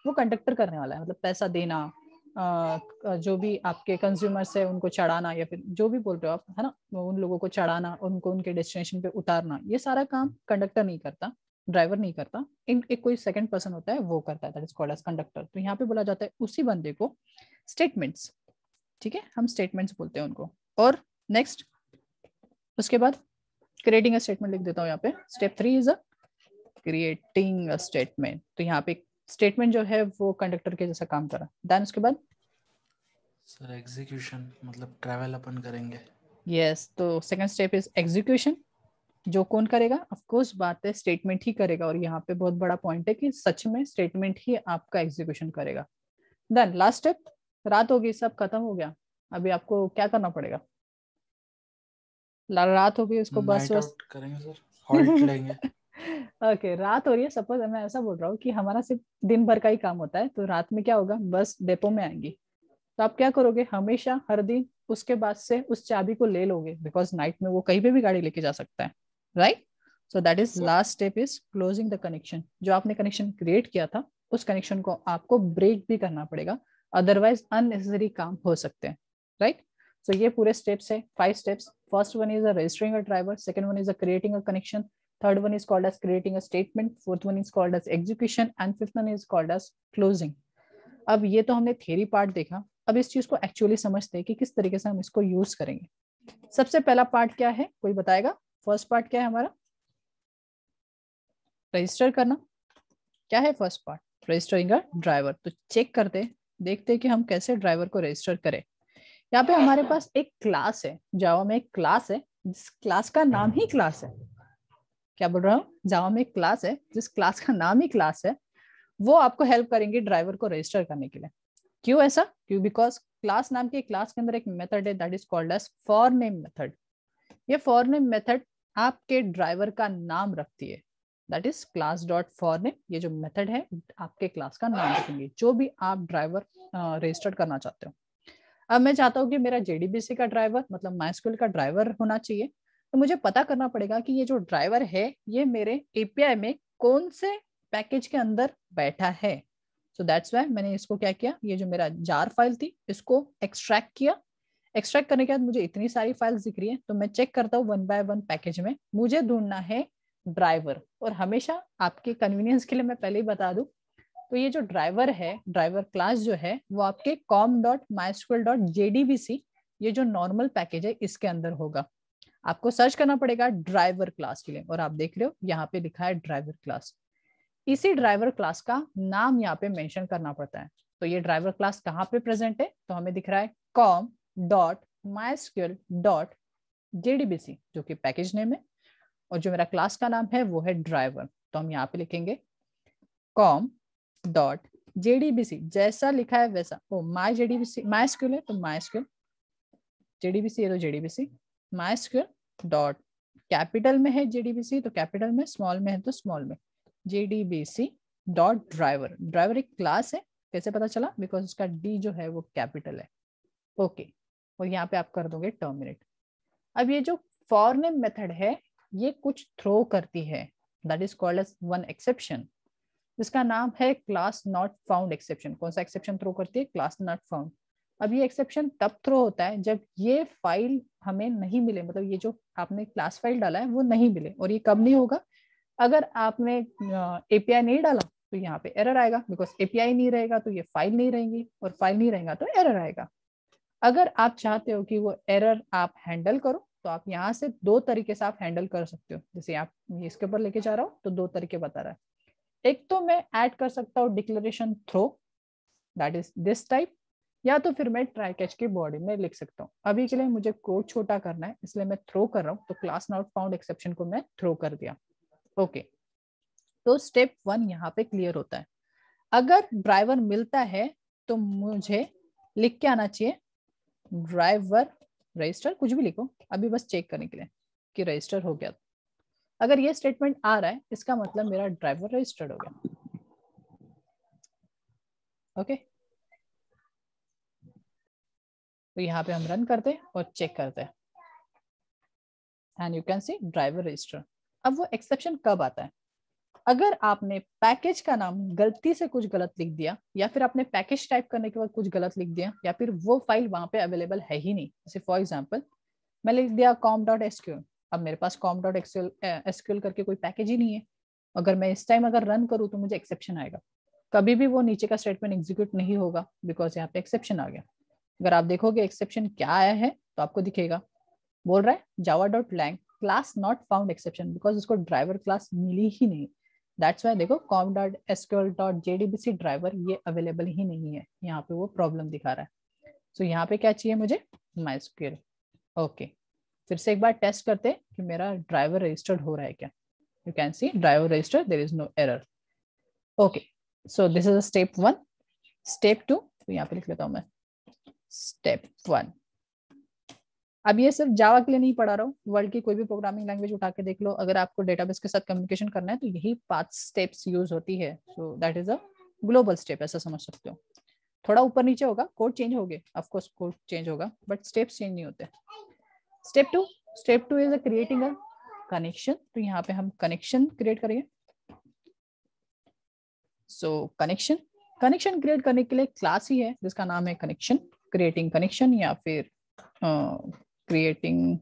Speaker 1: वो कंडक्टर करने वाला है, मतलब पैसा देना, जो भी आपके कंज्यूमर्स है उनको चढ़ाना, या फिर जो भी बोल रहे हो आप, है ना, उन लोगों को चढ़ाना, उनको उनके डेस्टिनेशन पे उतारना, ये सारा काम कंडक्टर नहीं करता, ड्राइवर नहीं करता, एक कोई सेकंड पर्सन होता है वो करता है, that is called as conductor. तो यहाँ पे बोला जाता है उसी बंदे को स्टेटमेंट्स, ठीक है, हम स्टेटमेंट्स बोलते हैं उनको। और नेक्स्ट उसके बाद क्रिएटिंग अ स्टेटमेंट लिख देता हूँ यहाँ पे। Step 3 is a creating a statement. तो यहाँ पे स्टेटमेंट जो है वो कंडक्टर के जैसा काम करा। देन उसके बाद
Speaker 3: सर एग्जीक्यूशन मतलब ट्रैवल अपन करेंगे।
Speaker 1: यस, तो सेकंड स्टेप इज एग्जीक्यूशन। जो कौन करेगा? ऑफ कोर्स बात है स्टेटमेंट ही करेगा, और यहाँ पे बहुत बड़ा पॉइंट है कि सच में स्टेटमेंट ही आपका एग्जीक्यूशन करेगा। देन लास्ट स्टेप, रात होगी, सब खत्म हो गया, अभी आपको क्या करना पड़ेगा? रात हो गई, उसको बस
Speaker 3: नाइट आउट करेंगे सर, हॉल्ट लेंगे।
Speaker 1: ओके रात हो रही है, सपोज मैं ऐसा बोल रहा हूँ कि हमारा सिर्फ दिन भर का ही काम होता है, तो रात में क्या होगा, बस डेपो में आएंगी, तो आप क्या करोगे, हमेशा हर दिन उसके बाद से उस चाबी को ले लोगे, बिकॉज नाइट में वो कहीं पे भी गाड़ी लेके जा सकता है, right. So that is last step is closing the connection. जो आपने कनेक्शन क्रिएट किया था उस कनेक्शन को आपको ब्रेक भी करना पड़ेगा, अदरवाइज अननेसेसरी काम हो सकते हैं, राइट। सो ये पूरे स्टेप्स है, 5 steps. First one is registering a driver, second one is creating a connection, third one is called as creating a statement, fourth one is called as execution and fifth one is called as closing। अब ये तो हमने theory part देखा, अब इस चीज को actually समझते हैं कि किस तरीके से हम इसको यूज करेंगे। सबसे पहला पार्ट क्या है, कोई बताएगा? फर्स्ट पार्ट क्या है हमारा? रजिस्टर करना। क्या है first part? Registering a driver. तो चेक करते, देखते हैं कि हम कैसे ड्राइवर को रजिस्टर करें। यहाँ पे हमारे पास एक क्लास है, जावा में एक क्लास है, जिस क्लास का नाम ही क्लास है। क्या बोल रहा हूँ? जावा में एक क्लास है जिस क्लास का नाम ही क्लास है, वो आपको हेल्प करेंगे ड्राइवर को रजिस्टर करने के लिए। क्यों ऐसा? क्यों? बिकॉज क्लास नाम की क्लास के अंदर एक मेथड है that is called as for name method. ये फॉर नेम मेथड आपके ड्राइवर का नाम रखती है, that is class dot for name. ये जो मेथड है आपके क्लास का नाम रखेंगे जो भी आप ड्राइवर रजिस्टर करना चाहते हो। अब मैं चाहता हूँ कि मेरा जेडीबीसी का ड्राइवर मतलब माइस्क्यूएल का ड्राइवर होना चाहिए, तो मुझे पता करना पड़ेगा कि ये जो ड्राइवर है ये मेरे एपीआई में कौन से पैकेज के अंदर बैठा है। सो दैट्स व्हाई मैंने इसको क्या किया, ये जो मेरा जार फाइल थी इसको एक्सट्रैक्ट किया। एक्सट्रैक्ट करने के बाद मुझे इतनी सारी फाइल्स दिख रही है, तो मैं चेक करता हूँ 1 बाय 1 पैकेज में मुझे ढूंढना है ड्राइवर। और हमेशा आपके कन्वीनियंस के लिए मैं पहले ही बता दूं, तो ये जो ड्राइवर है, ड्राइवर क्लास जो है वो आपके com.mysql.jdbc ये जो नॉर्मल पैकेज है इसके अंदर होगा। आपको सर्च करना पड़ेगा ड्राइवर क्लास के लिए, और आप देख रहे हो यहाँ पे लिखा है ड्राइवर क्लास। इसी ड्राइवर क्लास का नाम यहाँ पे मेंशन करना पड़ता है। तो ये ड्राइवर क्लास कहाँ पे प्रेजेंट है, तो हमें दिख रहा है com.mysql.jdbc जो कि पैकेज नेम है, और जो मेरा क्लास का नाम है वो है ड्राइवर। तो हम यहाँ पे लिखेंगे com.jdbc, जैसा लिखा है वैसा। ओ माई जेडीबीसी, माइस्क्यूल है तो माइस्क्यूल, जेडीबीसी है तो जेडीबीसी, माइस्क्यूल डॉट कैपिटल में है जेडीबीसी तो कैपिटल में, स्मॉल में है तो स्मॉल में, जेडीबीसी डॉट ड्राइवर। ड्राइवर एक क्लास है, कैसे पता चला? बिकॉज उसका डी जो है वो कैपिटल है। ओके, और यहाँ पे आप कर दोगे टर्मिनेट। अब ये जो फॉर नेम मेथड है ये कुछ थ्रो करती है, that is called as one exception, जिसका नाम है क्लास नॉट फाउंड एक्सेप्शन। कौन सा एक्सेप्शन थ्रो करती है? Class not found. अब ये एक्सेप्शन तब थ्रो होता है जब ये फाइल हमें नहीं मिले, मतलब ये जो आपने क्लास फाइल डाला है वो नहीं मिले। और ये कब नहीं होगा? अगर आपने एपीआई नहीं डाला तो यहाँ पे एरर आएगा, बिकॉज एपीआई नहीं रहेगा तो ये फाइल नहीं रहेगी, और फाइल नहीं रहेगा तो एरर आएगा। अगर आप चाहते हो कि वो एरर आप हैंडल करो तो आप यहाँ से 2 तरीके से आप हैंडल कर सकते हो। जैसे आप इसके ऊपर लेके जा रहा हूँ तो 2 तरीके बता रहा है। एक तो मैं ऐड कर सकता हूँ declaration throw, that is this type, या तो फिर मैं ट्राई कैच की बॉडी में लिख सकता हूँ। अभी के लिए मुझे कोड छोटा करना है इसलिए मैं थ्रो कर रहा हूँ, तो क्लास नॉट फाउंड एक्सेप्शन को मैं थ्रो कर दिया। ओके, तो स्टेप 1 यहाँ पे क्लियर होता है। अगर ड्राइवर मिलता है तो मुझे लिख के आना चाहिए ड्राइवर रजिस्टर, कुछ भी लिखो अभी बस चेक करने के लिए कि रजिस्टर हो गया। अगर ये स्टेटमेंट आ रहा है इसका मतलब मेरा ड्राइवर रजिस्टर्ड हो गया। ओके, तो यहाँ पे हम रन करते हैं और चेक करते हैं, and you can see driver register. अब वो एक्सेप्शन कब आता है? अगर आपने पैकेज का नाम गलती से कुछ गलत लिख दिया, या फिर आपने पैकेज टाइप करने के बाद कुछ गलत लिख दिया, या फिर वो फाइल वहां पे अवेलेबल है ही नहीं। जैसे फॉर एग्जांपल मैं लिख दिया com.sql, अब मेरे पास com.sql करके कोई पैकेज ही नहीं है। अगर मैं इस टाइम अगर रन करूँ तो मुझे एक्सेप्शन आएगा, कभी भी वो नीचे का स्टेटमेंट एग्जीक्यूट नहीं होगा, बिकॉज यहाँ पे एक्सेप्शन आ गया। अगर आप देखोगे एक्सेप्शन क्या आया है तो आपको दिखेगा, बोल रहा है java.lang class not found exception, because उसको ड्राइवर क्लास मिली ही नहीं। दैट्स वाई देखो com.sql.jdbc ड्राइवर ये अवेलेबल ही नहीं है, यहाँ पे वो प्रॉब्लम दिखा रहा है। सो यहाँ पे क्या चाहिए मुझे? MySQL। ओके, फिर से एक बार टेस्ट करते हैं कि मेरा ड्राइवर रजिस्टर्ड हो रहा है क्या। You can see driver registered, there is no error. Okay, so this is step 1। Step 2, तो यहाँ पे लिख लेता हूँ मैं स्टेप 1। अब ये सिर्फ जावा के लिए नहीं पढ़ा रहा हूँ, वर्ल्ड की कोई भी प्रोग्रामिंग लैंग्वेज उठा के देख लो, अगर आपको डेटाबेस के साथ कम्युनिकेशन करना है तो यही 5 स्टेप्स यूज होती है। सो that is a global step, ऐसा समझ सकते हो। थोड़ा ऊपर नीचे होगा, कोड चेंज होगे, ऑफ कोर्स कोड चेंज होगा, बट स्टेप्स चेंज नहीं होते। Step two is a creating a connection. तो यहाँ पे हम कनेक्शन क्रिएट करेंगे। सो कनेक्शन क्रिएट करने के लिए क्लास ही है जिसका नाम है कनेक्शन, क्रिएटिंग कनेक्शन या फिर क्रिएटिंग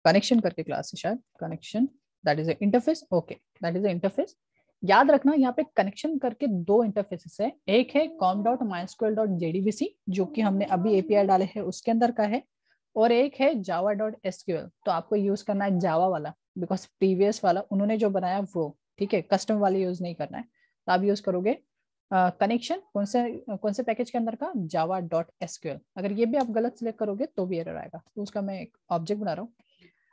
Speaker 1: कनेक्शन करके क्लास है शायद, connection that is interface. Okay, that is interface. याद रखना यहाँ पे कनेक्शन करके 2 इंटरफेसेस है, एक है com.mysql.jdbc जो कि हमने अभी एपीआई डाले हैं उसके अंदर का है, और एक है java.sql। तो आपको यूज करना है जावा वाला, बिकॉज प्रीवियस वाला उन्होंने जो बनाया वो, ठीक है, कस्टम वाले यूज नहीं करना है। तो आप यूज करोगे कनेक्शन कौन से पैकेज के अंदर का, java.sql। अगर ये भी आप गलत सिलेक्ट करोगे तो भी एरर आएगा, तो उसका मैं एक ऑब्जेक्ट बना रहा हूँ।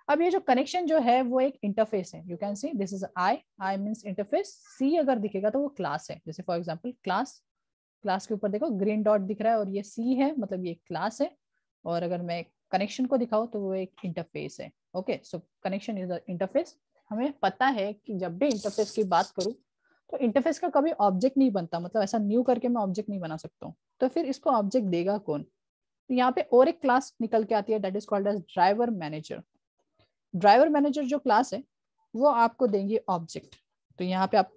Speaker 1: अब ये जो कनेक्शन जो है वो एक इंटरफेस है, you can see this is I means interface, see अगर दिखेगा तो वो क्लास है। जैसे फॉर एग्जांपल क्लास के ऊपर देखो ग्रीन डॉट दिख रहा है और ये सी है, मतलब ये क्लास है। और अगर मैं कनेक्शन को दिखाऊं तो वो एक इंटरफेस है। Okay, so connection is the interface. हमें पता है कि जब भी इंटरफेस की बात करूं तो इंटरफेस का कभी ऑब्जेक्ट नहीं बनता, मतलब ऐसा न्यू करके मैं ऑब्जेक्ट नहीं बना सकता हूँ। तो फिर इसको ऑब्जेक्ट देगा कौन? तो यहाँ पे और एक क्लास निकल के आती है, that is called as driver manager. Driver manager जो क्लास है वो आपको देंगे ऑब्जेक्ट। तो यहाँ पे आप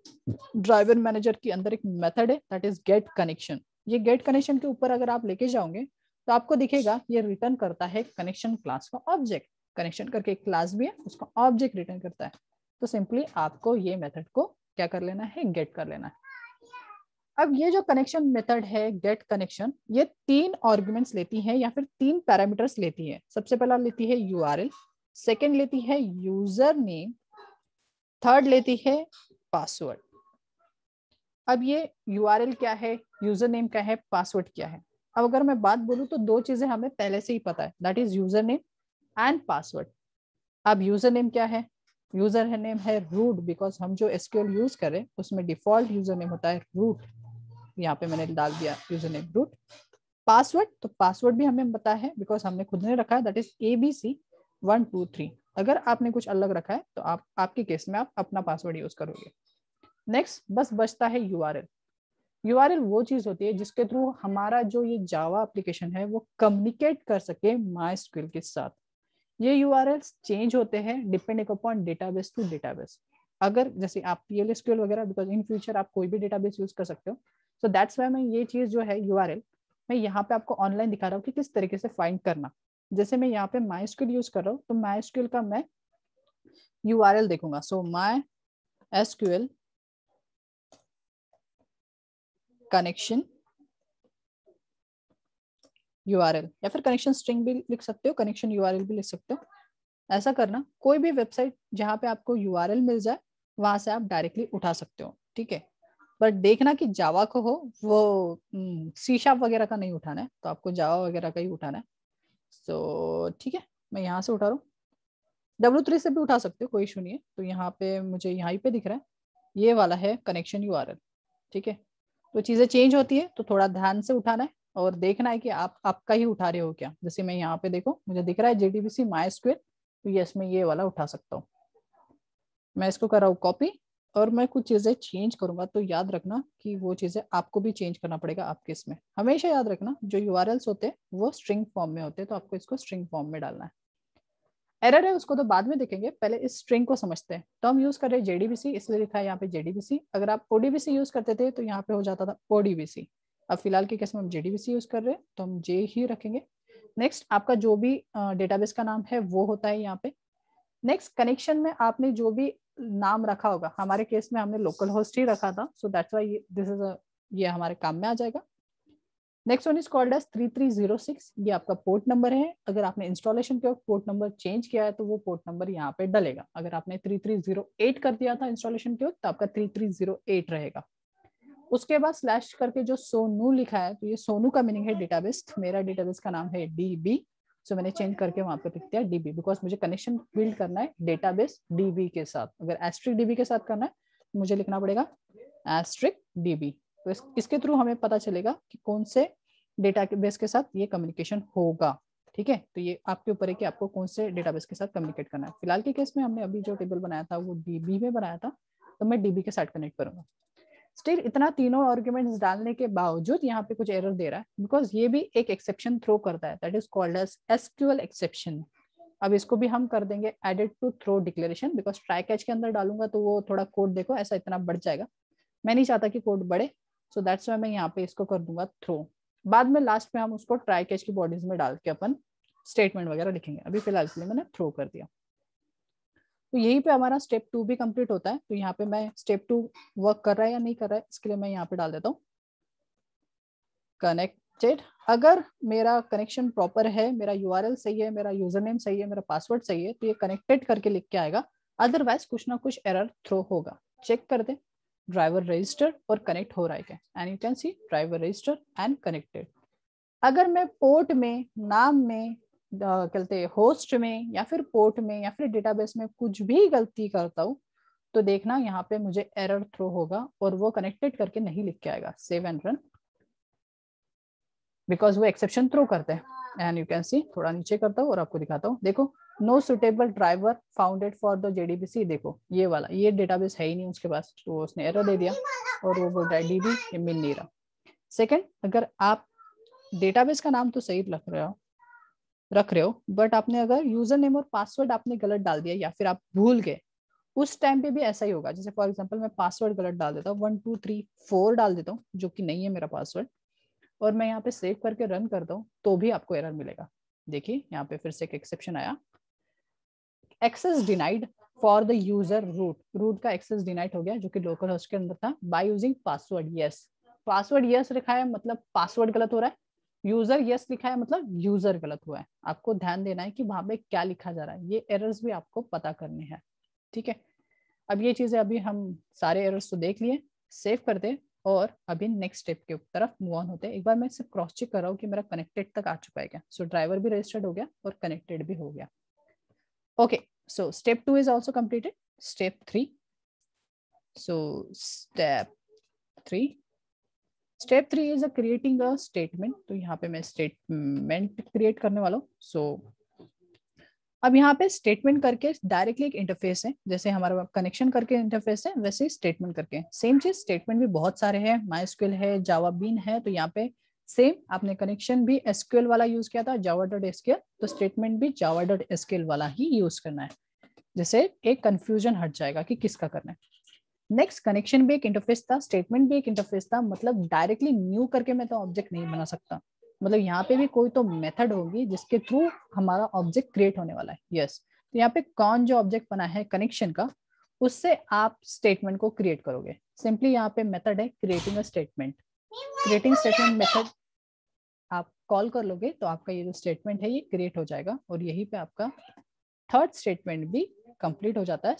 Speaker 1: ड्राइवर मैनेजर के अंदर एक मेथड है दैट इज गेट कनेक्शन। ये गेट कनेक्शन के ऊपर अगर आप लेके जाओगे तो आपको दिखेगा ये रिटर्न करता है कनेक्शन क्लास का ऑब्जेक्ट। कनेक्शन करके एक क्लास भी है, उसका ऑब्जेक्ट रिटर्न करता है। तो सिंपली आपको ये मेथड को क्या कर लेना है, गेट कर लेना है। अब ये जो कनेक्शन मेथड है गेट कनेक्शन, ये 3 आर्गुमेंट्स लेती है या फिर 3 पैरामीटर्स लेती है। सबसे पहला लेती है यूआरएल, सेकेंड लेती है यूजर नेम, थर्ड लेती है पासवर्ड। अब ये यूआरएल क्या है, यूजर नेम क्या है, पासवर्ड क्या है? अब अगर मैं बात बोलूं तो 2 चीजें हमें पहले से ही पता है, that is user name and password. अब यूजर नेम क्या है? यूजर नेम है रूट, बिकॉज हम जो एसक्यूएल यूज करें उसमें डिफॉल्ट यूजर नेम होता है रूट। यहाँ पे मैंने डाल दिया यूजर नेम रूट। पासवर्ड, तो पासवर्ड भी हमें पता है बिकॉज हमने खुद ने रखा है, दैट इज ABC 1 2 3। अगर आपने कुछ अलग रखा है तो आपके केस में आप अपना पासवर्ड यूज करोगे। नेक्स्ट बस बचता है यूआरएल। यूआरएल वो चीज होती है जिसके थ्रू हमारा जो ये जावा एप्लीकेशन है वो कम्युनिकेट कर सके माइस्क्यूएल के साथ। ये यूआरएल्स चेंज होते हैं depending upon database to database. अगर जैसे आप PLSQL वगैरह, बिकॉज इन फ्यूचर आप कोई भी डेटाबेस यूज कर सकते हो, सो दैट्स व्हाई मैं ये चीज जो है यूआरएल मैं यहाँ पे आपको ऑनलाइन दिखा रहा हूँ कि किस तरीके से फाइंड करना। जैसे मैं यहाँ पे MySQL यूज कर रहा हूँ तो MySQL का मैं यूआरएल देखूंगा। सो MySQL कनेक्शन यूआरएल, या फिर कनेक्शन स्ट्रिंग भी लिख सकते हो, कनेक्शन यूआरएल भी लिख सकते हो। ऐसा करना, कोई भी वेबसाइट जहाँ पे आपको यूआरएल मिल जाए वहां से आप डायरेक्टली उठा सकते हो, ठीक है। बट देखना कि जावा को हो, वो C# वगैरह का नहीं उठाना है, तो आपको जावा वगैरह का ही उठाना है। सो ठीक है, मैं यहाँ से उठा रहा हूँ। W3 से भी उठा सकते हो, कोई इशू नहीं है। तो यहाँ पे मुझे यहाँ पे दिख रहा है ये वाला है कनेक्शन यूआरएल, ठीक है। तो चीजें चेंज होती है तो थोड़ा ध्यान से उठाना है और देखना है कि आप आपका ही उठा रहे हो क्या। जैसे मैं यहाँ पे देखो मुझे दिख रहा है JDBC MySQL, तो यस मैं ये वाला उठा सकता हूँ। मैं इसको कर रहा हूँ कॉपी और मैं कुछ चीजें चेंज करूंगा, तो याद रखना कि वो चीजें आपको भी चेंज करना पड़ेगा आपके इसमें। हमेशा याद रखना जो यूआरएल्स होते हैं वो स्ट्रिंग फॉर्म में होते हैं, तो आपको इसको स्ट्रिंग फॉर्म में डालना है। एरर है उसको तो बाद में देखेंगे, पहले इस स्ट्रिंग को समझते हैं। तो हम यूज कर रहे हैं JDBC, इसलिए लिखा है यहाँ पे JDBC। अगर आप ODBC यूज करते थे तो यहाँ पे हो जाता था ODBC। अब फिलहाल के केस में हम JDBC यूज कर रहे हैं तो हम J ही रखेंगे। नेक्स्ट आपका जो भी डेटाबेस का नाम है वो होता है यहाँ पे। नेक्स्ट कनेक्शन में आपने जो भी नाम रखा होगा, हमारे केस में हमने लोकल होस्ट ही रखा था, so that's why this is ये हमारे काम में आ जाएगा। Next one is called as 3306, ये आपका पोर्ट नंबर है। अगर आपने इंस्टॉलेशन के वक्त पोर्ट नंबर चेंज किया है तो वो पोर्ट नंबर यहाँ पे डलेगा। अगर आपने 3308 कर दिया था इंस्टॉलेशन के वक्त तो आपका 3308 रहेगा। उसके बाद स्लैश करके जो सोनू लिखा है, तो ये सोनू का मीनिंग है डेटाबेस। मेरा डेटाबेस का नाम है DB, सो मैंने चेंज करके वहां पे लिख दिया DB, बिकॉज मुझे कनेक्शन बिल्ड करना है डेटाबेस DB के साथ। अगर एस्ट्रिक DB के साथ करना है तो मुझे लिखना पड़ेगा एस्ट्रिक DB। तो इसके थ्रू हमें पता चलेगा कि कौन से डेटाबेस के साथ ये कम्युनिकेशन होगा। ठीक है, तो ये आपके ऊपर है कि आपको कौन से डेटाबेस के साथ कम्युनिकेट करना है। फिलहाल के केस में हमने अभी जो टेबल बनाया था वो डीबी में बनाया था, तो मैं डीबी के साथ कनेक्ट करूंगा। स्टिल इतना तीनों आर्गुमेंट्स डालने के बावजूद यहाँ पे कुछ एरर दे रहा है, बिकॉज ये भी एक एक्सेप्शन थ्रो करता है, that is called as SQL exception. अब इसको भी हम कर देंगे added to throw declaration, because try catch के अंदर डालूंगा तो वो थोड़ा कोड देखो ऐसा इतना बढ़ जाएगा, मैं नहीं चाहता कि कोड बढ़े, सो दैट्स व्हाई मैं यहाँ पे इसको कर दूंगा थ्रो। बाद में लास्ट में हम उसको ट्राई कैच की बॉडीज में डाल के अपन स्टेटमेंट वगैरह लिखेंगे, अभी फिलहाल के लिए मैंने थ्रो कर दिया। तो यहीं पे हमारा स्टेप 2 भी कंप्लीट होता है। तो यहाँ पे मैं स्टेप 2 वर्क कर रहा है या नहीं कर रहा है इसके लिए मैं यहाँ पे डाल देता हूँ कनेक्टेड। अगर मेरा कनेक्शन प्रॉपर है, मेरा यूआरएल सही है, मेरा यूजर नेम सही है, मेरा पासवर्ड सही है, तो ये कनेक्टेड करके लिख के आएगा, अदरवाइज कुछ ना कुछ एरर थ्रो होगा। चेक कर दे ड्राइवर रजिस्टर और कनेक्ट हो रहा है क्या, and you can see driver register and connected. अगर मैं पोर्ट में, नाम में, कहते हैं होस्ट में या फिर पोर्ट में या फिर डेटाबेस में कुछ भी गलती करता हूँ तो देखना यहाँ पे मुझे एरर थ्रो होगा और वो कनेक्टेड करके नहीं लिख के आएगा। सेव एंड रन, बिकॉज वो एक्सेप्शन थ्रो करते हैं। एंड यू कैन सी, थोड़ा नीचे करता हूँ और आपको दिखाता हूँ, देखो no suitable driver founded for the JDBC, देखो ये वाला, ये डेटाबेस है ही नहीं उसके पास, तो उसने एरर दे दिया और वो बोल रहा है डीबी ये मिल नहीं रहा। सेकंड, अगर आप डेटाबेस का नाम तो सही रख रहे हो बट आपने अगर यूजर नेम और पासवर्ड आपने गलत डाल दिया या फिर आप भूल गए, उस टाइम पे भी ऐसा ही होगा। जैसे फॉर एग्जांपल मैं पासवर्ड गलत डाल देता हूँ, 1 2 3 4 डाल देता हूँ जो कि नहीं है मेरा पासवर्ड, और मैं यहाँ पे सेव करके रन करता हूँ तो भी आपको एरर मिलेगा। देखिए यहाँ पे फिर से एक एक्सेप्शन आया, access denied for the user root, root का एक्सेस डिनाइड हो गया जो कि लोकल होस्ट के अंदर था by using password yes. Password yes लिखा है मतलब पासवर्ड गलत हो रहा है, यूजर यस लिखा है मतलब यूजर गलत हुआ है। आपको ध्यान देना है कि वहां पे क्या लिखा जा रहा है, ये एरर्स भी आपको पता करने हैं। ठीक है, अब ये चीजें अभी हम सारे एरर्स तो देख लिए, सेव कर दे और अभी नेक्स्ट स्टेप के तरफ मूव ऑन होते हैं। एक बार मैं सिर्फ क्रॉस चेक कर रहा हूँ कि मेरा कनेक्टेड तक आ चुका है क्या। सो ड्राइवर भी रजिस्टर्ड हो गया और कनेक्टेड भी हो गया। Okay, so step 2 is also completed. Step 3, so step 3 is creating a statement. तो यहाँ पे मैं स्टेटमेंट क्रिएट करने वाला हूँ। सो अब यहाँ पे स्टेटमेंट करके डायरेक्टली एक इंटरफेस है, जैसे हमारा कनेक्शन करके इंटरफेस है वैसे ही स्टेटमेंट करके सेम चीज। स्टेटमेंट भी बहुत सारे हैं, MySQL है, जावा बीन है, तो यहाँ पे सेम आपने कनेक्शन भी SQL वाला यूज किया था java.sql, तो स्टेटमेंट भी java.sql वाला ही यूज करना है, जैसे एक कंफ्यूजन हट जाएगा कि किसका करना है। नेक्स्ट, कनेक्शन भी एक इंटरफेस था, स्टेटमेंट भी एक इंटरफेस था, मतलब डायरेक्टली न्यू करके मैं तो ऑब्जेक्ट नहीं बना सकता, मतलब यहाँ पे भी कोई तो मेथड होगी जिसके थ्रू हमारा ऑब्जेक्ट क्रिएट होने वाला है। यस, तो यहाँ पे कौन जो ऑब्जेक्ट बना है कनेक्शन का, उससे आप स्टेटमेंट को क्रिएट करोगे। सिंपली यहाँ पे मेथड है creating a statement. Creating statement method आप कॉल कर लोगे तो आपका ये जो स्टेटमेंट है ये क्रिएट हो जाएगा और यहीं पे आपका थर्ड स्टेटमेंट भी कंप्लीट हो जाता है,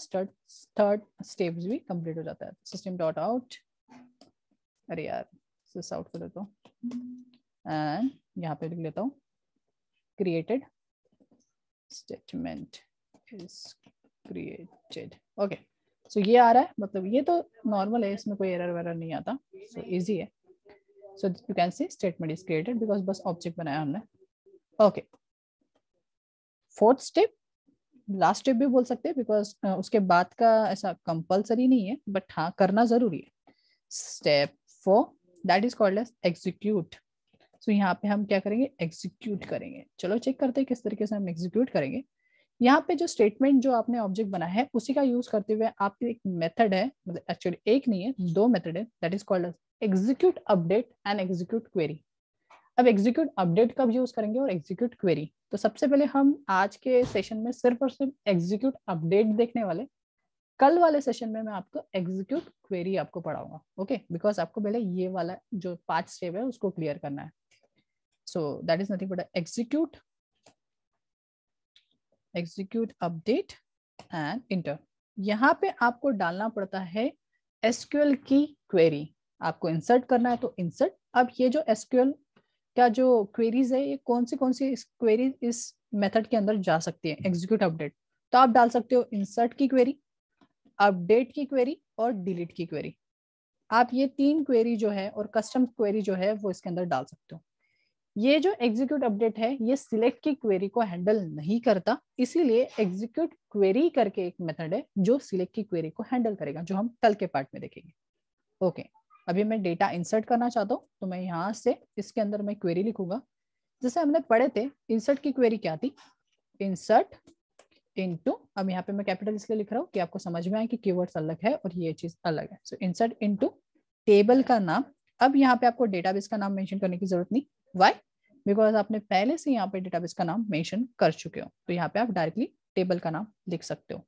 Speaker 1: थर्ड स्टेप्स भी कंप्लीट हो जाता है। सिस्टम डॉट आउट, अरे यार सिस आउट कर देता हूँ एंड यहाँ पे लिख लेता हूँ created statement is created. Okay, so ये आ रहा है, मतलब ये तो नॉर्मल है, इसमें कोई एरर वेरर नहीं आता, सो इजी है। सो you can C statement is created because बस ऑब्जेक्ट बनाया हमने। Okay, fourth step, last step भी बोल सकते हैं बिकॉज उसके बाद का ऐसा कंपलसरी नहीं है, बट हाँ करना जरूरी है। Step 4 that is called as execute. So यहाँ पे हम क्या करेंगे, एग्जीक्यूट करेंगे। चलो चेक करते हैं किस तरीके से हम एग्जीक्यूट करेंगे। यहाँ पे जो स्टेटमेंट जो आपने ऑब्जेक्ट बना है उसी का यूज करते हुए आप एक मेथड है, मतलब एक्चुअली एक नहीं है दो मेथड है, that is called as execute update and execute query. अब एग्जीक्यूट अपडेट कब यूज करेंगे और एग्जीक्यूट क्वेरी, तो सबसे पहले हम आज के सेशन में सिर्फ और सिर्फ एग्जीक्यूट अपडेट देखने वाले। कल वाले सेशन में मैं आपको एग्जीक्यूट क्वेरी आपको पढ़ाऊंगा। ओके, बिकॉज आपको पहले ये वाला जो 5 स्टेप है उसको क्लियर करना है। सो that is nothing but execute update and inter. यहाँ पे आपको डालना पड़ता है एसक्यूएल की क्वेरी, आपको इंसर्ट करना है तो इंसर्ट। अब ये जो एसक्यूएल क्या जो क्वेरीज है ये कौन सी क्वेरीज इस मेथड के अंदर जा सकती है एग्जीक्यूट अपडेट, तो आप डाल सकते हो इंसर्ट की क्वेरी, अपडेट की क्वेरी और डिलीट की क्वेरी। आप ये 3 क्वेरी जो है और कस्टम क्वेरी जो है वो इसके अंदर डाल सकते हो। ये जो एग्जीक्यूट अपडेट है ये सिलेक्ट की क्वेरी को हैंडल नहीं करता, इसीलिए एग्जीक्यूट क्वेरी करके एक मेथड है जो सिलेक्ट की क्वेरी को हैंडल करेगा, जो हम कल के पार्ट में देखेंगे। ओके, अभी मैं डेटा इंसर्ट करना चाहता हूँ, तो मैं यहाँ से इसके अंदर मैं क्वेरी लिखूंगा। जैसे हमने पढ़े थे इंसर्ट की क्वेरी क्या थी, इंसर्ट इनटू, अब यहाँ पे मैं कैपिटल इसलिए लिख रहा हूँ कि आपको समझ में आए कि कीवर्ड्स अलग है और ये चीज अलग है। सो इंसर्ट इनटू टेबल का नाम। अब यहाँ पे आपको डेटाबेस का नाम मेंशन करने की जरूरत नहीं, व्हाई, बिकॉज आपने पहले से यहाँ पे डेटाबेस का नाम मेंशन कर चुके हो, तो यहाँ पे आप डायरेक्टली टेबल का नाम लिख सकते हो।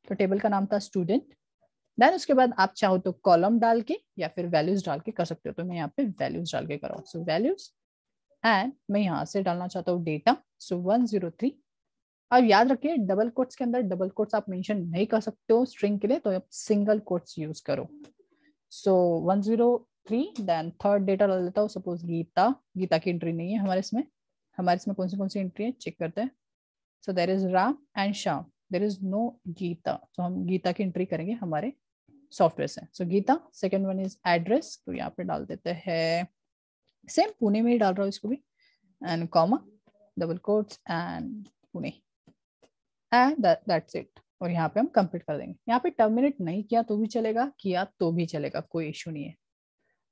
Speaker 1: तो टेबल का नाम था स्टूडेंट, देन उसके बाद आप चाहो तो कॉलम डाल के या फिर वैल्यूज डाल के कर सकते हो, तो मैं यहाँ पे वैल्यूज डाल के कर रहा हूँ। सो वैल्यूज, एंड मैं यहाँ से डालना चाहता हूँ डेटा, सो 103। अब याद रखिए डबल कोट्स के अंदर डबल कोट्स आप मेंशन नहीं कर सकते हो स्ट्रिंग के लिए, तो आप सिंगल कोट्स यूज करो। सो 103, देन थर्ड डेटा डाल देता हूँ, सपोज गीता। गीता की एंट्री नहीं है हमारे इसमें कौन सी एंट्री है चेक करते हैं। So there is Ram and Shyam, there is no Geeta, तो हम गीता की एंट्री करेंगे हमारे सॉफ्टवेयर से। So Geeta. Second one is address, तो यहाँ पे डाल देते हैं सेम पुणे में ही डाल रहा हूँ इसको भी, and comma double quotes and Pune, and that's it. और यहाँ पे हम कंप्लीट कर देंगे। यहाँ पे टर्मिनेट नहीं किया तो भी चलेगा, किया तो भी चलेगा, कोई इश्यू नहीं है।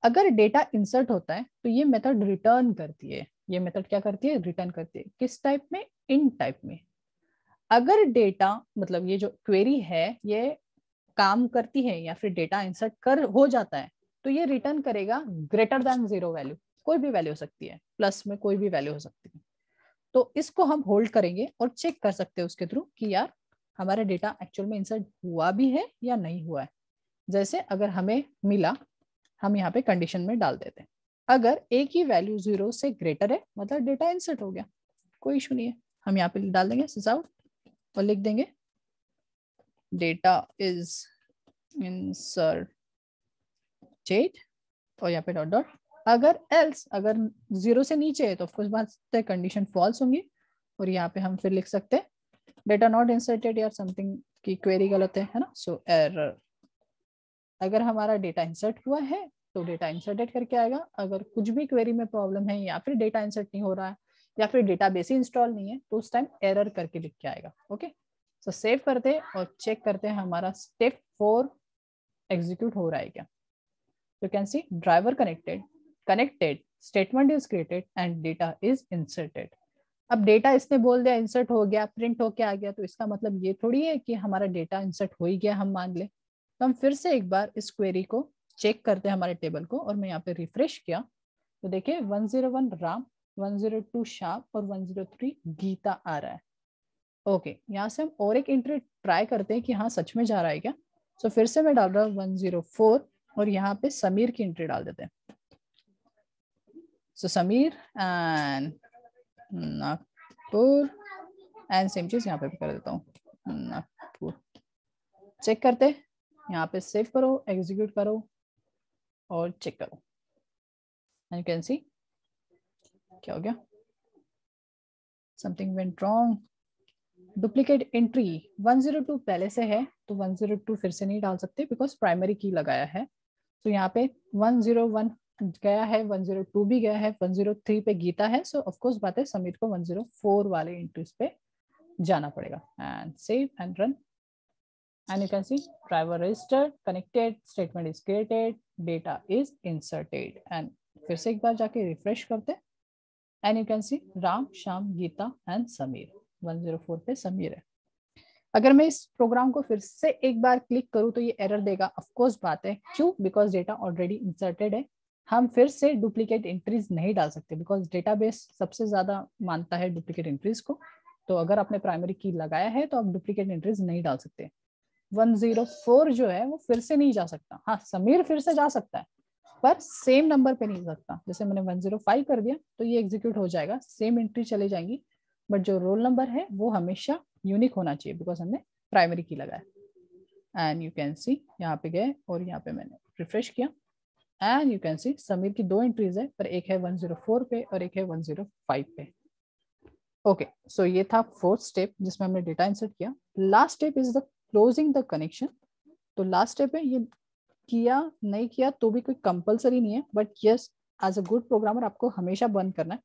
Speaker 1: अगर डेटा इंसर्ट होता है तो ये मेथड रिटर्न करती है। ये मेथड क्या करती है, रिटर्न करती है। किस टाइप में, इन टाइप में। अगर डेटा मतलब ये जो क्वेरी है ये काम करती है या फिर डेटा इंसर्ट कर हो जाता है, तो ये रिटर्न करेगा ग्रेटर देन 0 वैल्यू। कोई भी वैल्यू हो सकती है, प्लस में कोई भी वैल्यू हो सकती है। तो इसको हम होल्ड करेंगे और चेक कर सकते हैं उसके थ्रू कि यार हमारा डेटा एक्चुअल में इंसर्ट हुआ भी है या नहीं हुआ है। जैसे अगर हमें मिला, हम यहाँ पे कंडीशन में डाल देते हैं, अगर ए की वैल्यू 0 से ग्रेटर है मतलब डेटा इंसर्ट हो गया, कोई इशू नहीं है। हम यहाँ पे डाल देंगे सिसआउट और लिख देंगे डेटा इज इंसर्टेड और यहाँ पे डॉट डॉट। अगर एल्स, अगर 0 से नीचे है तो ऑफकोर्स बात है कंडीशन फॉल्स होंगी, और यहाँ पे हम फिर लिख सकते हैं डेटा नॉट इंसर्टेड या समथिंग की क्वेरी गलत है ना, सो एरर। अगर हमारा डेटा इंसर्ट हुआ है तो डेटा इंसर्टेड करके आएगा। अगर कुछ भी क्वेरी में प्रॉब्लम है या फिर डेटा इंसर्ट नहीं हो रहा है या फिर डेटाबेस ही इंस्टॉल नहीं है, तो उस टाइम एरर करके लिख के आएगा। ओके, सो सेव करते हैं और चेक करते हैं हमारा स्टेप 4 एग्जीक्यूट हो रहा है क्या। You can see driver connected, statement is created and data is inserted. अब डेटा इसने बोल दिया इंसर्ट हो गया, प्रिंट होके आ गया, तो इसका मतलब ये थोड़ी है कि हमारा डेटा इंसर्ट हो ही गया, हम मान ले। तो हम फिर से एक बार इस क्वेरी को चेक करते हैं हमारे टेबल को, और मैं यहाँ पे रिफ्रेश किया तो देखिए 101 राम, 102 श्याम और 103 गीता आ रहा है। ओके, यहाँ से हम और एक एंट्री ट्राई करते हैं कि हाँ सच में जा रहा है क्या। सो फिर से मैं डाल रहा हूँ 104 और यहाँ पे समीर की एंट्री डाल देते हैं। So Sameer and Nagpur, and same चीज यहाँ पे भी कर देता हूँ नागपुर। चेक करते हैं, यहाँ पे सेव करो, एग्जीक्यूट करो और चेक करो, एंड यू कैन सी क्या हो गया, something went wrong. Duplicate entry 102 पहले से है तो 102 फिर से नहीं डाल सकते बिकॉज प्राइमरी की लगाया है। तो यहाँ पे 101 गया है, 102 भी गया है, 103 पे गीता है, सो ऑफ कोर्स बात है समीर को 104 वाले एंट्रीज पे जाना पड़ेगा। And save and run, and you can see driver registered, connected, statement is created, data is inserted. And फिर से एक बार जाके रिफ्रेश करते हैं, and you can see Ram, Shyam, Geeta and Sameer. 104 पे समीर है। अगर मैं इस प्रोग्राम को फिर से एक बार क्लिक करूं तो ये एरर देगा, ऑफ कोर्स बात है, क्यों, बिकॉज डेटा ऑलरेडी इंसर्टेड है। हम फिर से डुप्लीकेट एंट्रीज नहीं डाल सकते बिकॉज डेटाबेस सबसे ज्यादा मानता है डुप्लीकेट एंट्रीज को। तो अगर आपने प्राइमरी की लगाया है तो आप डुप्लीकेट एंट्रीज नहीं डाल सकते। 104 जो है वो फिर से नहीं जा सकता। हाँ, समीर फिर से जा सकता है पर सेम नंबर पे नहीं जा सकता। जैसे मैंने 105 कर दिया तो ये एग्जीक्यूट हो जाएगा, सेम एंट्री चली जाएंगी, बट जो रोल नंबर है वो हमेशा यूनिक होना चाहिए बिकॉज हमने प्राइमरी की लगाया। एंड यू कैन सी यहाँ पे गए और यहाँ पे मैंने रिफ्रेश किया, एंड यू कैन सी समीर की 2 एंट्रीज है, पर एक है 104 पे और एक है 105 पे। ओके, सो ये था 4th स्टेप जिसमें हमने डेटा इंसर्ट किया। Last step is the closing the connection. तो लास्ट स्टेप है, ये किया नहीं किया तो भी कोई कंपलसरी नहीं है, but yes as a good programmer आपको हमेशा बंद करना है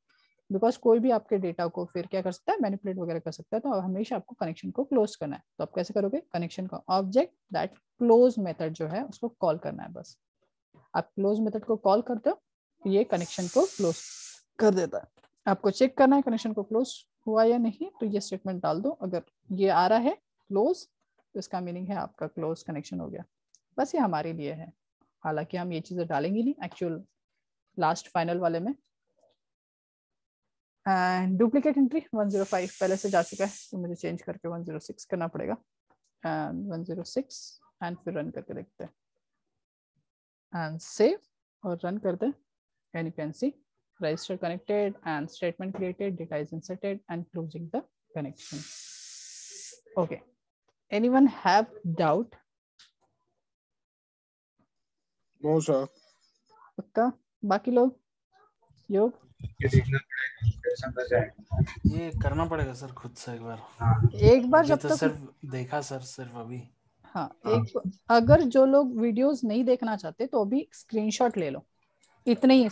Speaker 1: बिकॉज कोई भी आपके डेटा को फिर क्या कर सकता है, मैनिपुलेट वगैरह कर सकता है। तो हमेशा आपको कनेक्शन को क्लोज करना है। तो आप कैसे करोगे, कनेक्शन का ऑब्जेक्ट दैट क्लोज मेथड जो है उसको कॉल करना है। बस आप क्लोज मेथड को कॉल करते हो, ये कनेक्शन को क्लोज कर देता है। आपको चेक करना है कनेक्शन को क्लोज हुआ या नहीं, तो ये स्टेटमेंट डाल दो। अगर ये आ रहा है क्लोज, तो इसका मीनिंग है आपका क्लोज कनेक्शन हो गया। बस ये हमारे लिए है, हालांकि हम ये चीजें डालेंगे नहीं एक्चुअल लास्ट फाइनल वाले में। एंड डुप्लीकेट एंट्री 105 पहले से जा चुका है, तो मुझे चेंज करके 106 करना पड़ेगा। एंड 106 एंड फिर रन करके देखते हैं एंड सेव और रन करते हैं। And you can C register connected and statement created, data is inserted and closing the connection. Okay, anyone have doubt?
Speaker 5: No sir.
Speaker 1: पक्का? बाकी लोग योग
Speaker 2: ये देखना पड़ेगा, फिर समझ आएगा।
Speaker 3: ये करना पड़ेगा सर खुद से एक बार।
Speaker 2: हाँ
Speaker 1: एक बार
Speaker 3: अभी
Speaker 1: जब
Speaker 3: तो
Speaker 1: तक
Speaker 3: सिर्फ देखा सर, सिर्फ अभी।
Speaker 1: हाँ एक अगर जो लोग वीडियोस नहीं देखना चाहते तो अभी स्क्रीनशॉट ले लो, इतने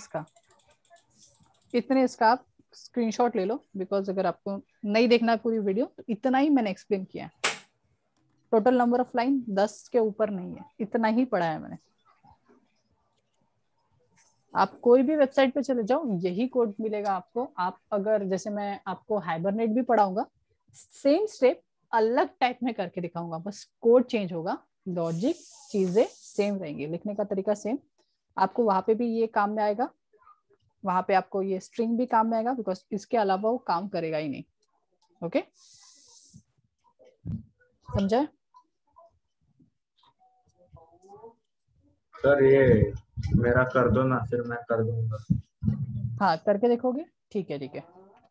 Speaker 1: इसका आप स्क्रीनशॉट ले लो। बिकॉज अगर आपको नहीं देखना है पूरी वीडियो तो इतना ही मैंने एक्सप्लेन किया है। टोटल नंबर ऑफ लाइन 10 के ऊपर नहीं है, इतना ही पढ़ा है मैंने। आप कोई भी वेबसाइट पे चले जाओ, यही कोड मिलेगा आपको। आप अगर जैसे मैं आपको हाइबरनेट भी पढ़ाऊंगा, सेम स्टेप अलग टाइप में करके दिखाऊंगा, बस कोड चेंज होगा, लॉजिक चीजें सेम रहेंगी, लिखने का तरीका सेम। आपको वहां पे भी ये काम में आएगा, वहां पे आपको ये स्ट्रिंग भी काम में आएगा, बिकॉज इसके अलावा वो काम करेगा ही नहीं। ओके, समझा?
Speaker 2: सर ये मेरा कर दो ना, फिर मैं कर दूंगा।
Speaker 1: हाँ करके देखोगे, ठीक है ठीक है।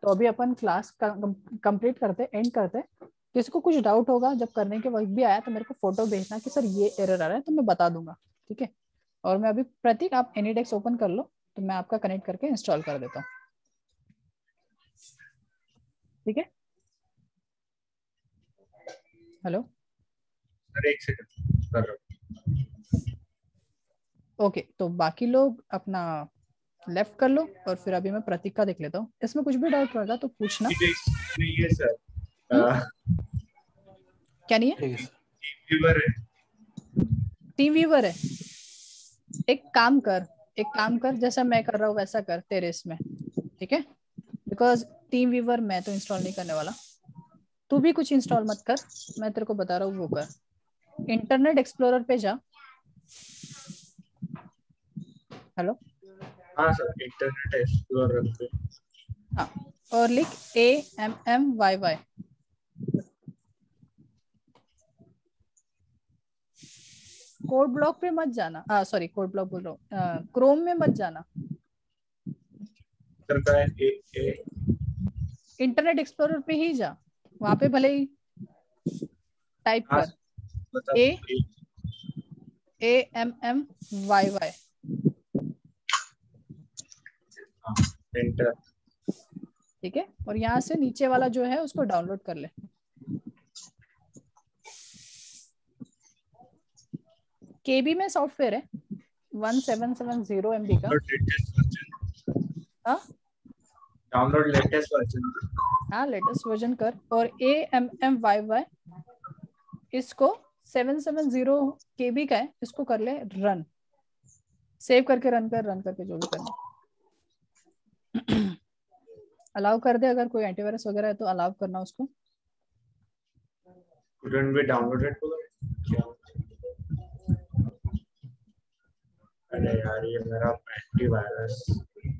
Speaker 1: तो अभी अपन क्लास कंप्लीट करते, एंड करते। किसी को कुछ डाउट होगा जब करने के वक्त भी आया तो मेरे को फोटो भेजना कि सर ये एरर आ रहा है, तो मैं बता दूंगा, ठीक है। और मैं अभी प्रतीक आप एनीडेक्स ओपन कर लो, तो मैं आपका कनेक्ट करके इंस्टॉल कर देता हूँ, ठीक है। हेलो
Speaker 2: सर एक सेकंड कर रहा हूँ।
Speaker 1: ओके, तो बाकी लोग अपना लेफ्ट कर लो और फिर अभी मैं प्रतीक का देख लेता हूँ। इसमें कुछ भी डाउट रहेगा तो पूछना।
Speaker 2: नहीं है सर,
Speaker 1: क्या नहीं है?
Speaker 3: ठीक है सर।
Speaker 2: व्यूअर है,
Speaker 1: टीम व्यूवर है। एक काम कर जैसा मैं कर रहा हूँ वैसा कर तेरे इसमें, ठीक है। बिकॉज टीम व्यूवर मैं तो इंस्टॉल नहीं करने वाला, तू भी कुछ इंस्टॉल मत कर, मैं तेरे को बता रहा हूँ वो कर। इंटरनेट एक्सप्लोरर पे जा। हेलो,
Speaker 2: हाँ सर, इंटरनेट एक्सप्लोरर पे,
Speaker 1: हाँ, और लिख AMMYY। कोड ब्लॉक पे मत जाना, सॉरी कोड ब्लॉक बोल रहा हूँ, क्रोम में मत जाना।
Speaker 2: सर का है
Speaker 1: इंटरनेट एक्सप्लोरर पे ही जा, वहां पे भले ही टाइप
Speaker 2: हाँ,
Speaker 1: कर
Speaker 2: मतलब
Speaker 1: AMMYY,
Speaker 2: एंटर।
Speaker 1: ठीक है। और यहाँ से नीचे वाला जो है उसको डाउनलोड कर ले। केबी में सॉफ्टवेयर है 1770 MB का।
Speaker 2: Download latest version.
Speaker 1: हाँ लेटेस्ट वर्जन कर, और AMMYY इसको 770 KB का है, इसको कर ले रन। सेव करके रन करके जो भी करना। अलाउ कर दे, अगर कोई एंटीवायरस वगैरह है तो अलाउ करना उसको।
Speaker 2: couldn't be downloaded to क्या? अरे यार ये मेरा एंटीवायरस।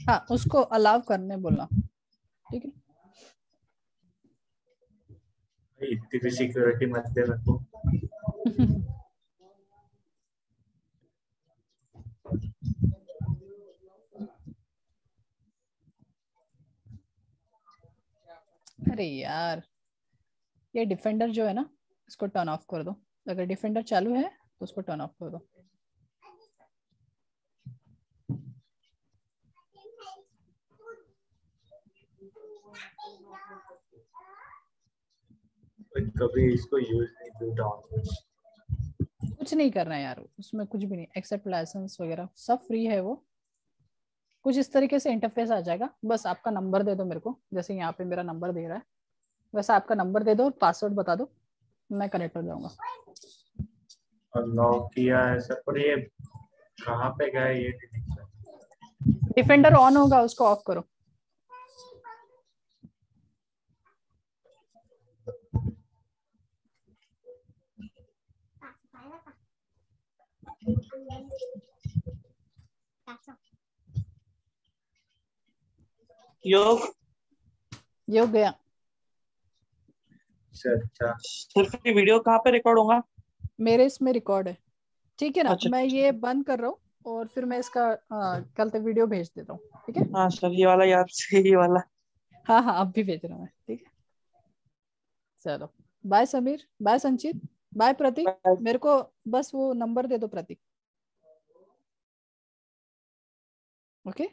Speaker 1: हाँ उसको अलाउ करने बोलना, ठीक है।
Speaker 2: इतनी भी सिक्योरिटी मत दे मेरे को।
Speaker 1: अरे यार ये डिफेंडर जो है ना, इसको टर्न ऑफ कर दो। अगर डिफेंडर चालू है तो उसको टर्न ऑफ कर दो।
Speaker 2: कभी इसको यूज नहीं किया डाउनलोड।
Speaker 1: कुछ नहीं करना है यार उसमें, कुछ भी नहीं, एक्सेप्ट लाइसेंस वगैरह सब फ्री है वो। कुछ इस तरीके से इंटरफेस आ जाएगा। बस आपका नंबर दे दो मेरे को, जैसे यहाँ पे मेरा नंबर दे रहा है वैसा आपका नंबर दे दो और पासवर्ड बता दो, मैं कनेक्ट हो जाऊंगा।
Speaker 2: और लॉक किया है सर, पर ये कहाँ पे गया ये नहीं दिख रहा।
Speaker 1: डिफेंडर ऑन होगा, उसको ऑफ करो।
Speaker 4: योग
Speaker 1: ये हो गया।
Speaker 2: अच्छा
Speaker 4: सिर्फ ये वीडियो कहाँ पे रिकॉर्ड होगा?
Speaker 1: मेरे इसमें रिकॉर्ड है, ठीक है ना?
Speaker 4: अच्छा,
Speaker 1: मैं ये बंद कर रहा हूँ और फिर मैं इसका कल तक वीडियो भेज देता हूँ, ठीक है?
Speaker 4: हाँ सर, ये वाला याद से, ये वाला।
Speaker 1: हाँ हाँ, अब भी भेज रहा हूँ मैं, ठीक है? चलो, बाय समीर, बाय संचित, बाय प्रतीक। मेरे को बस वो नंबर दे दो प्रतीक। ओके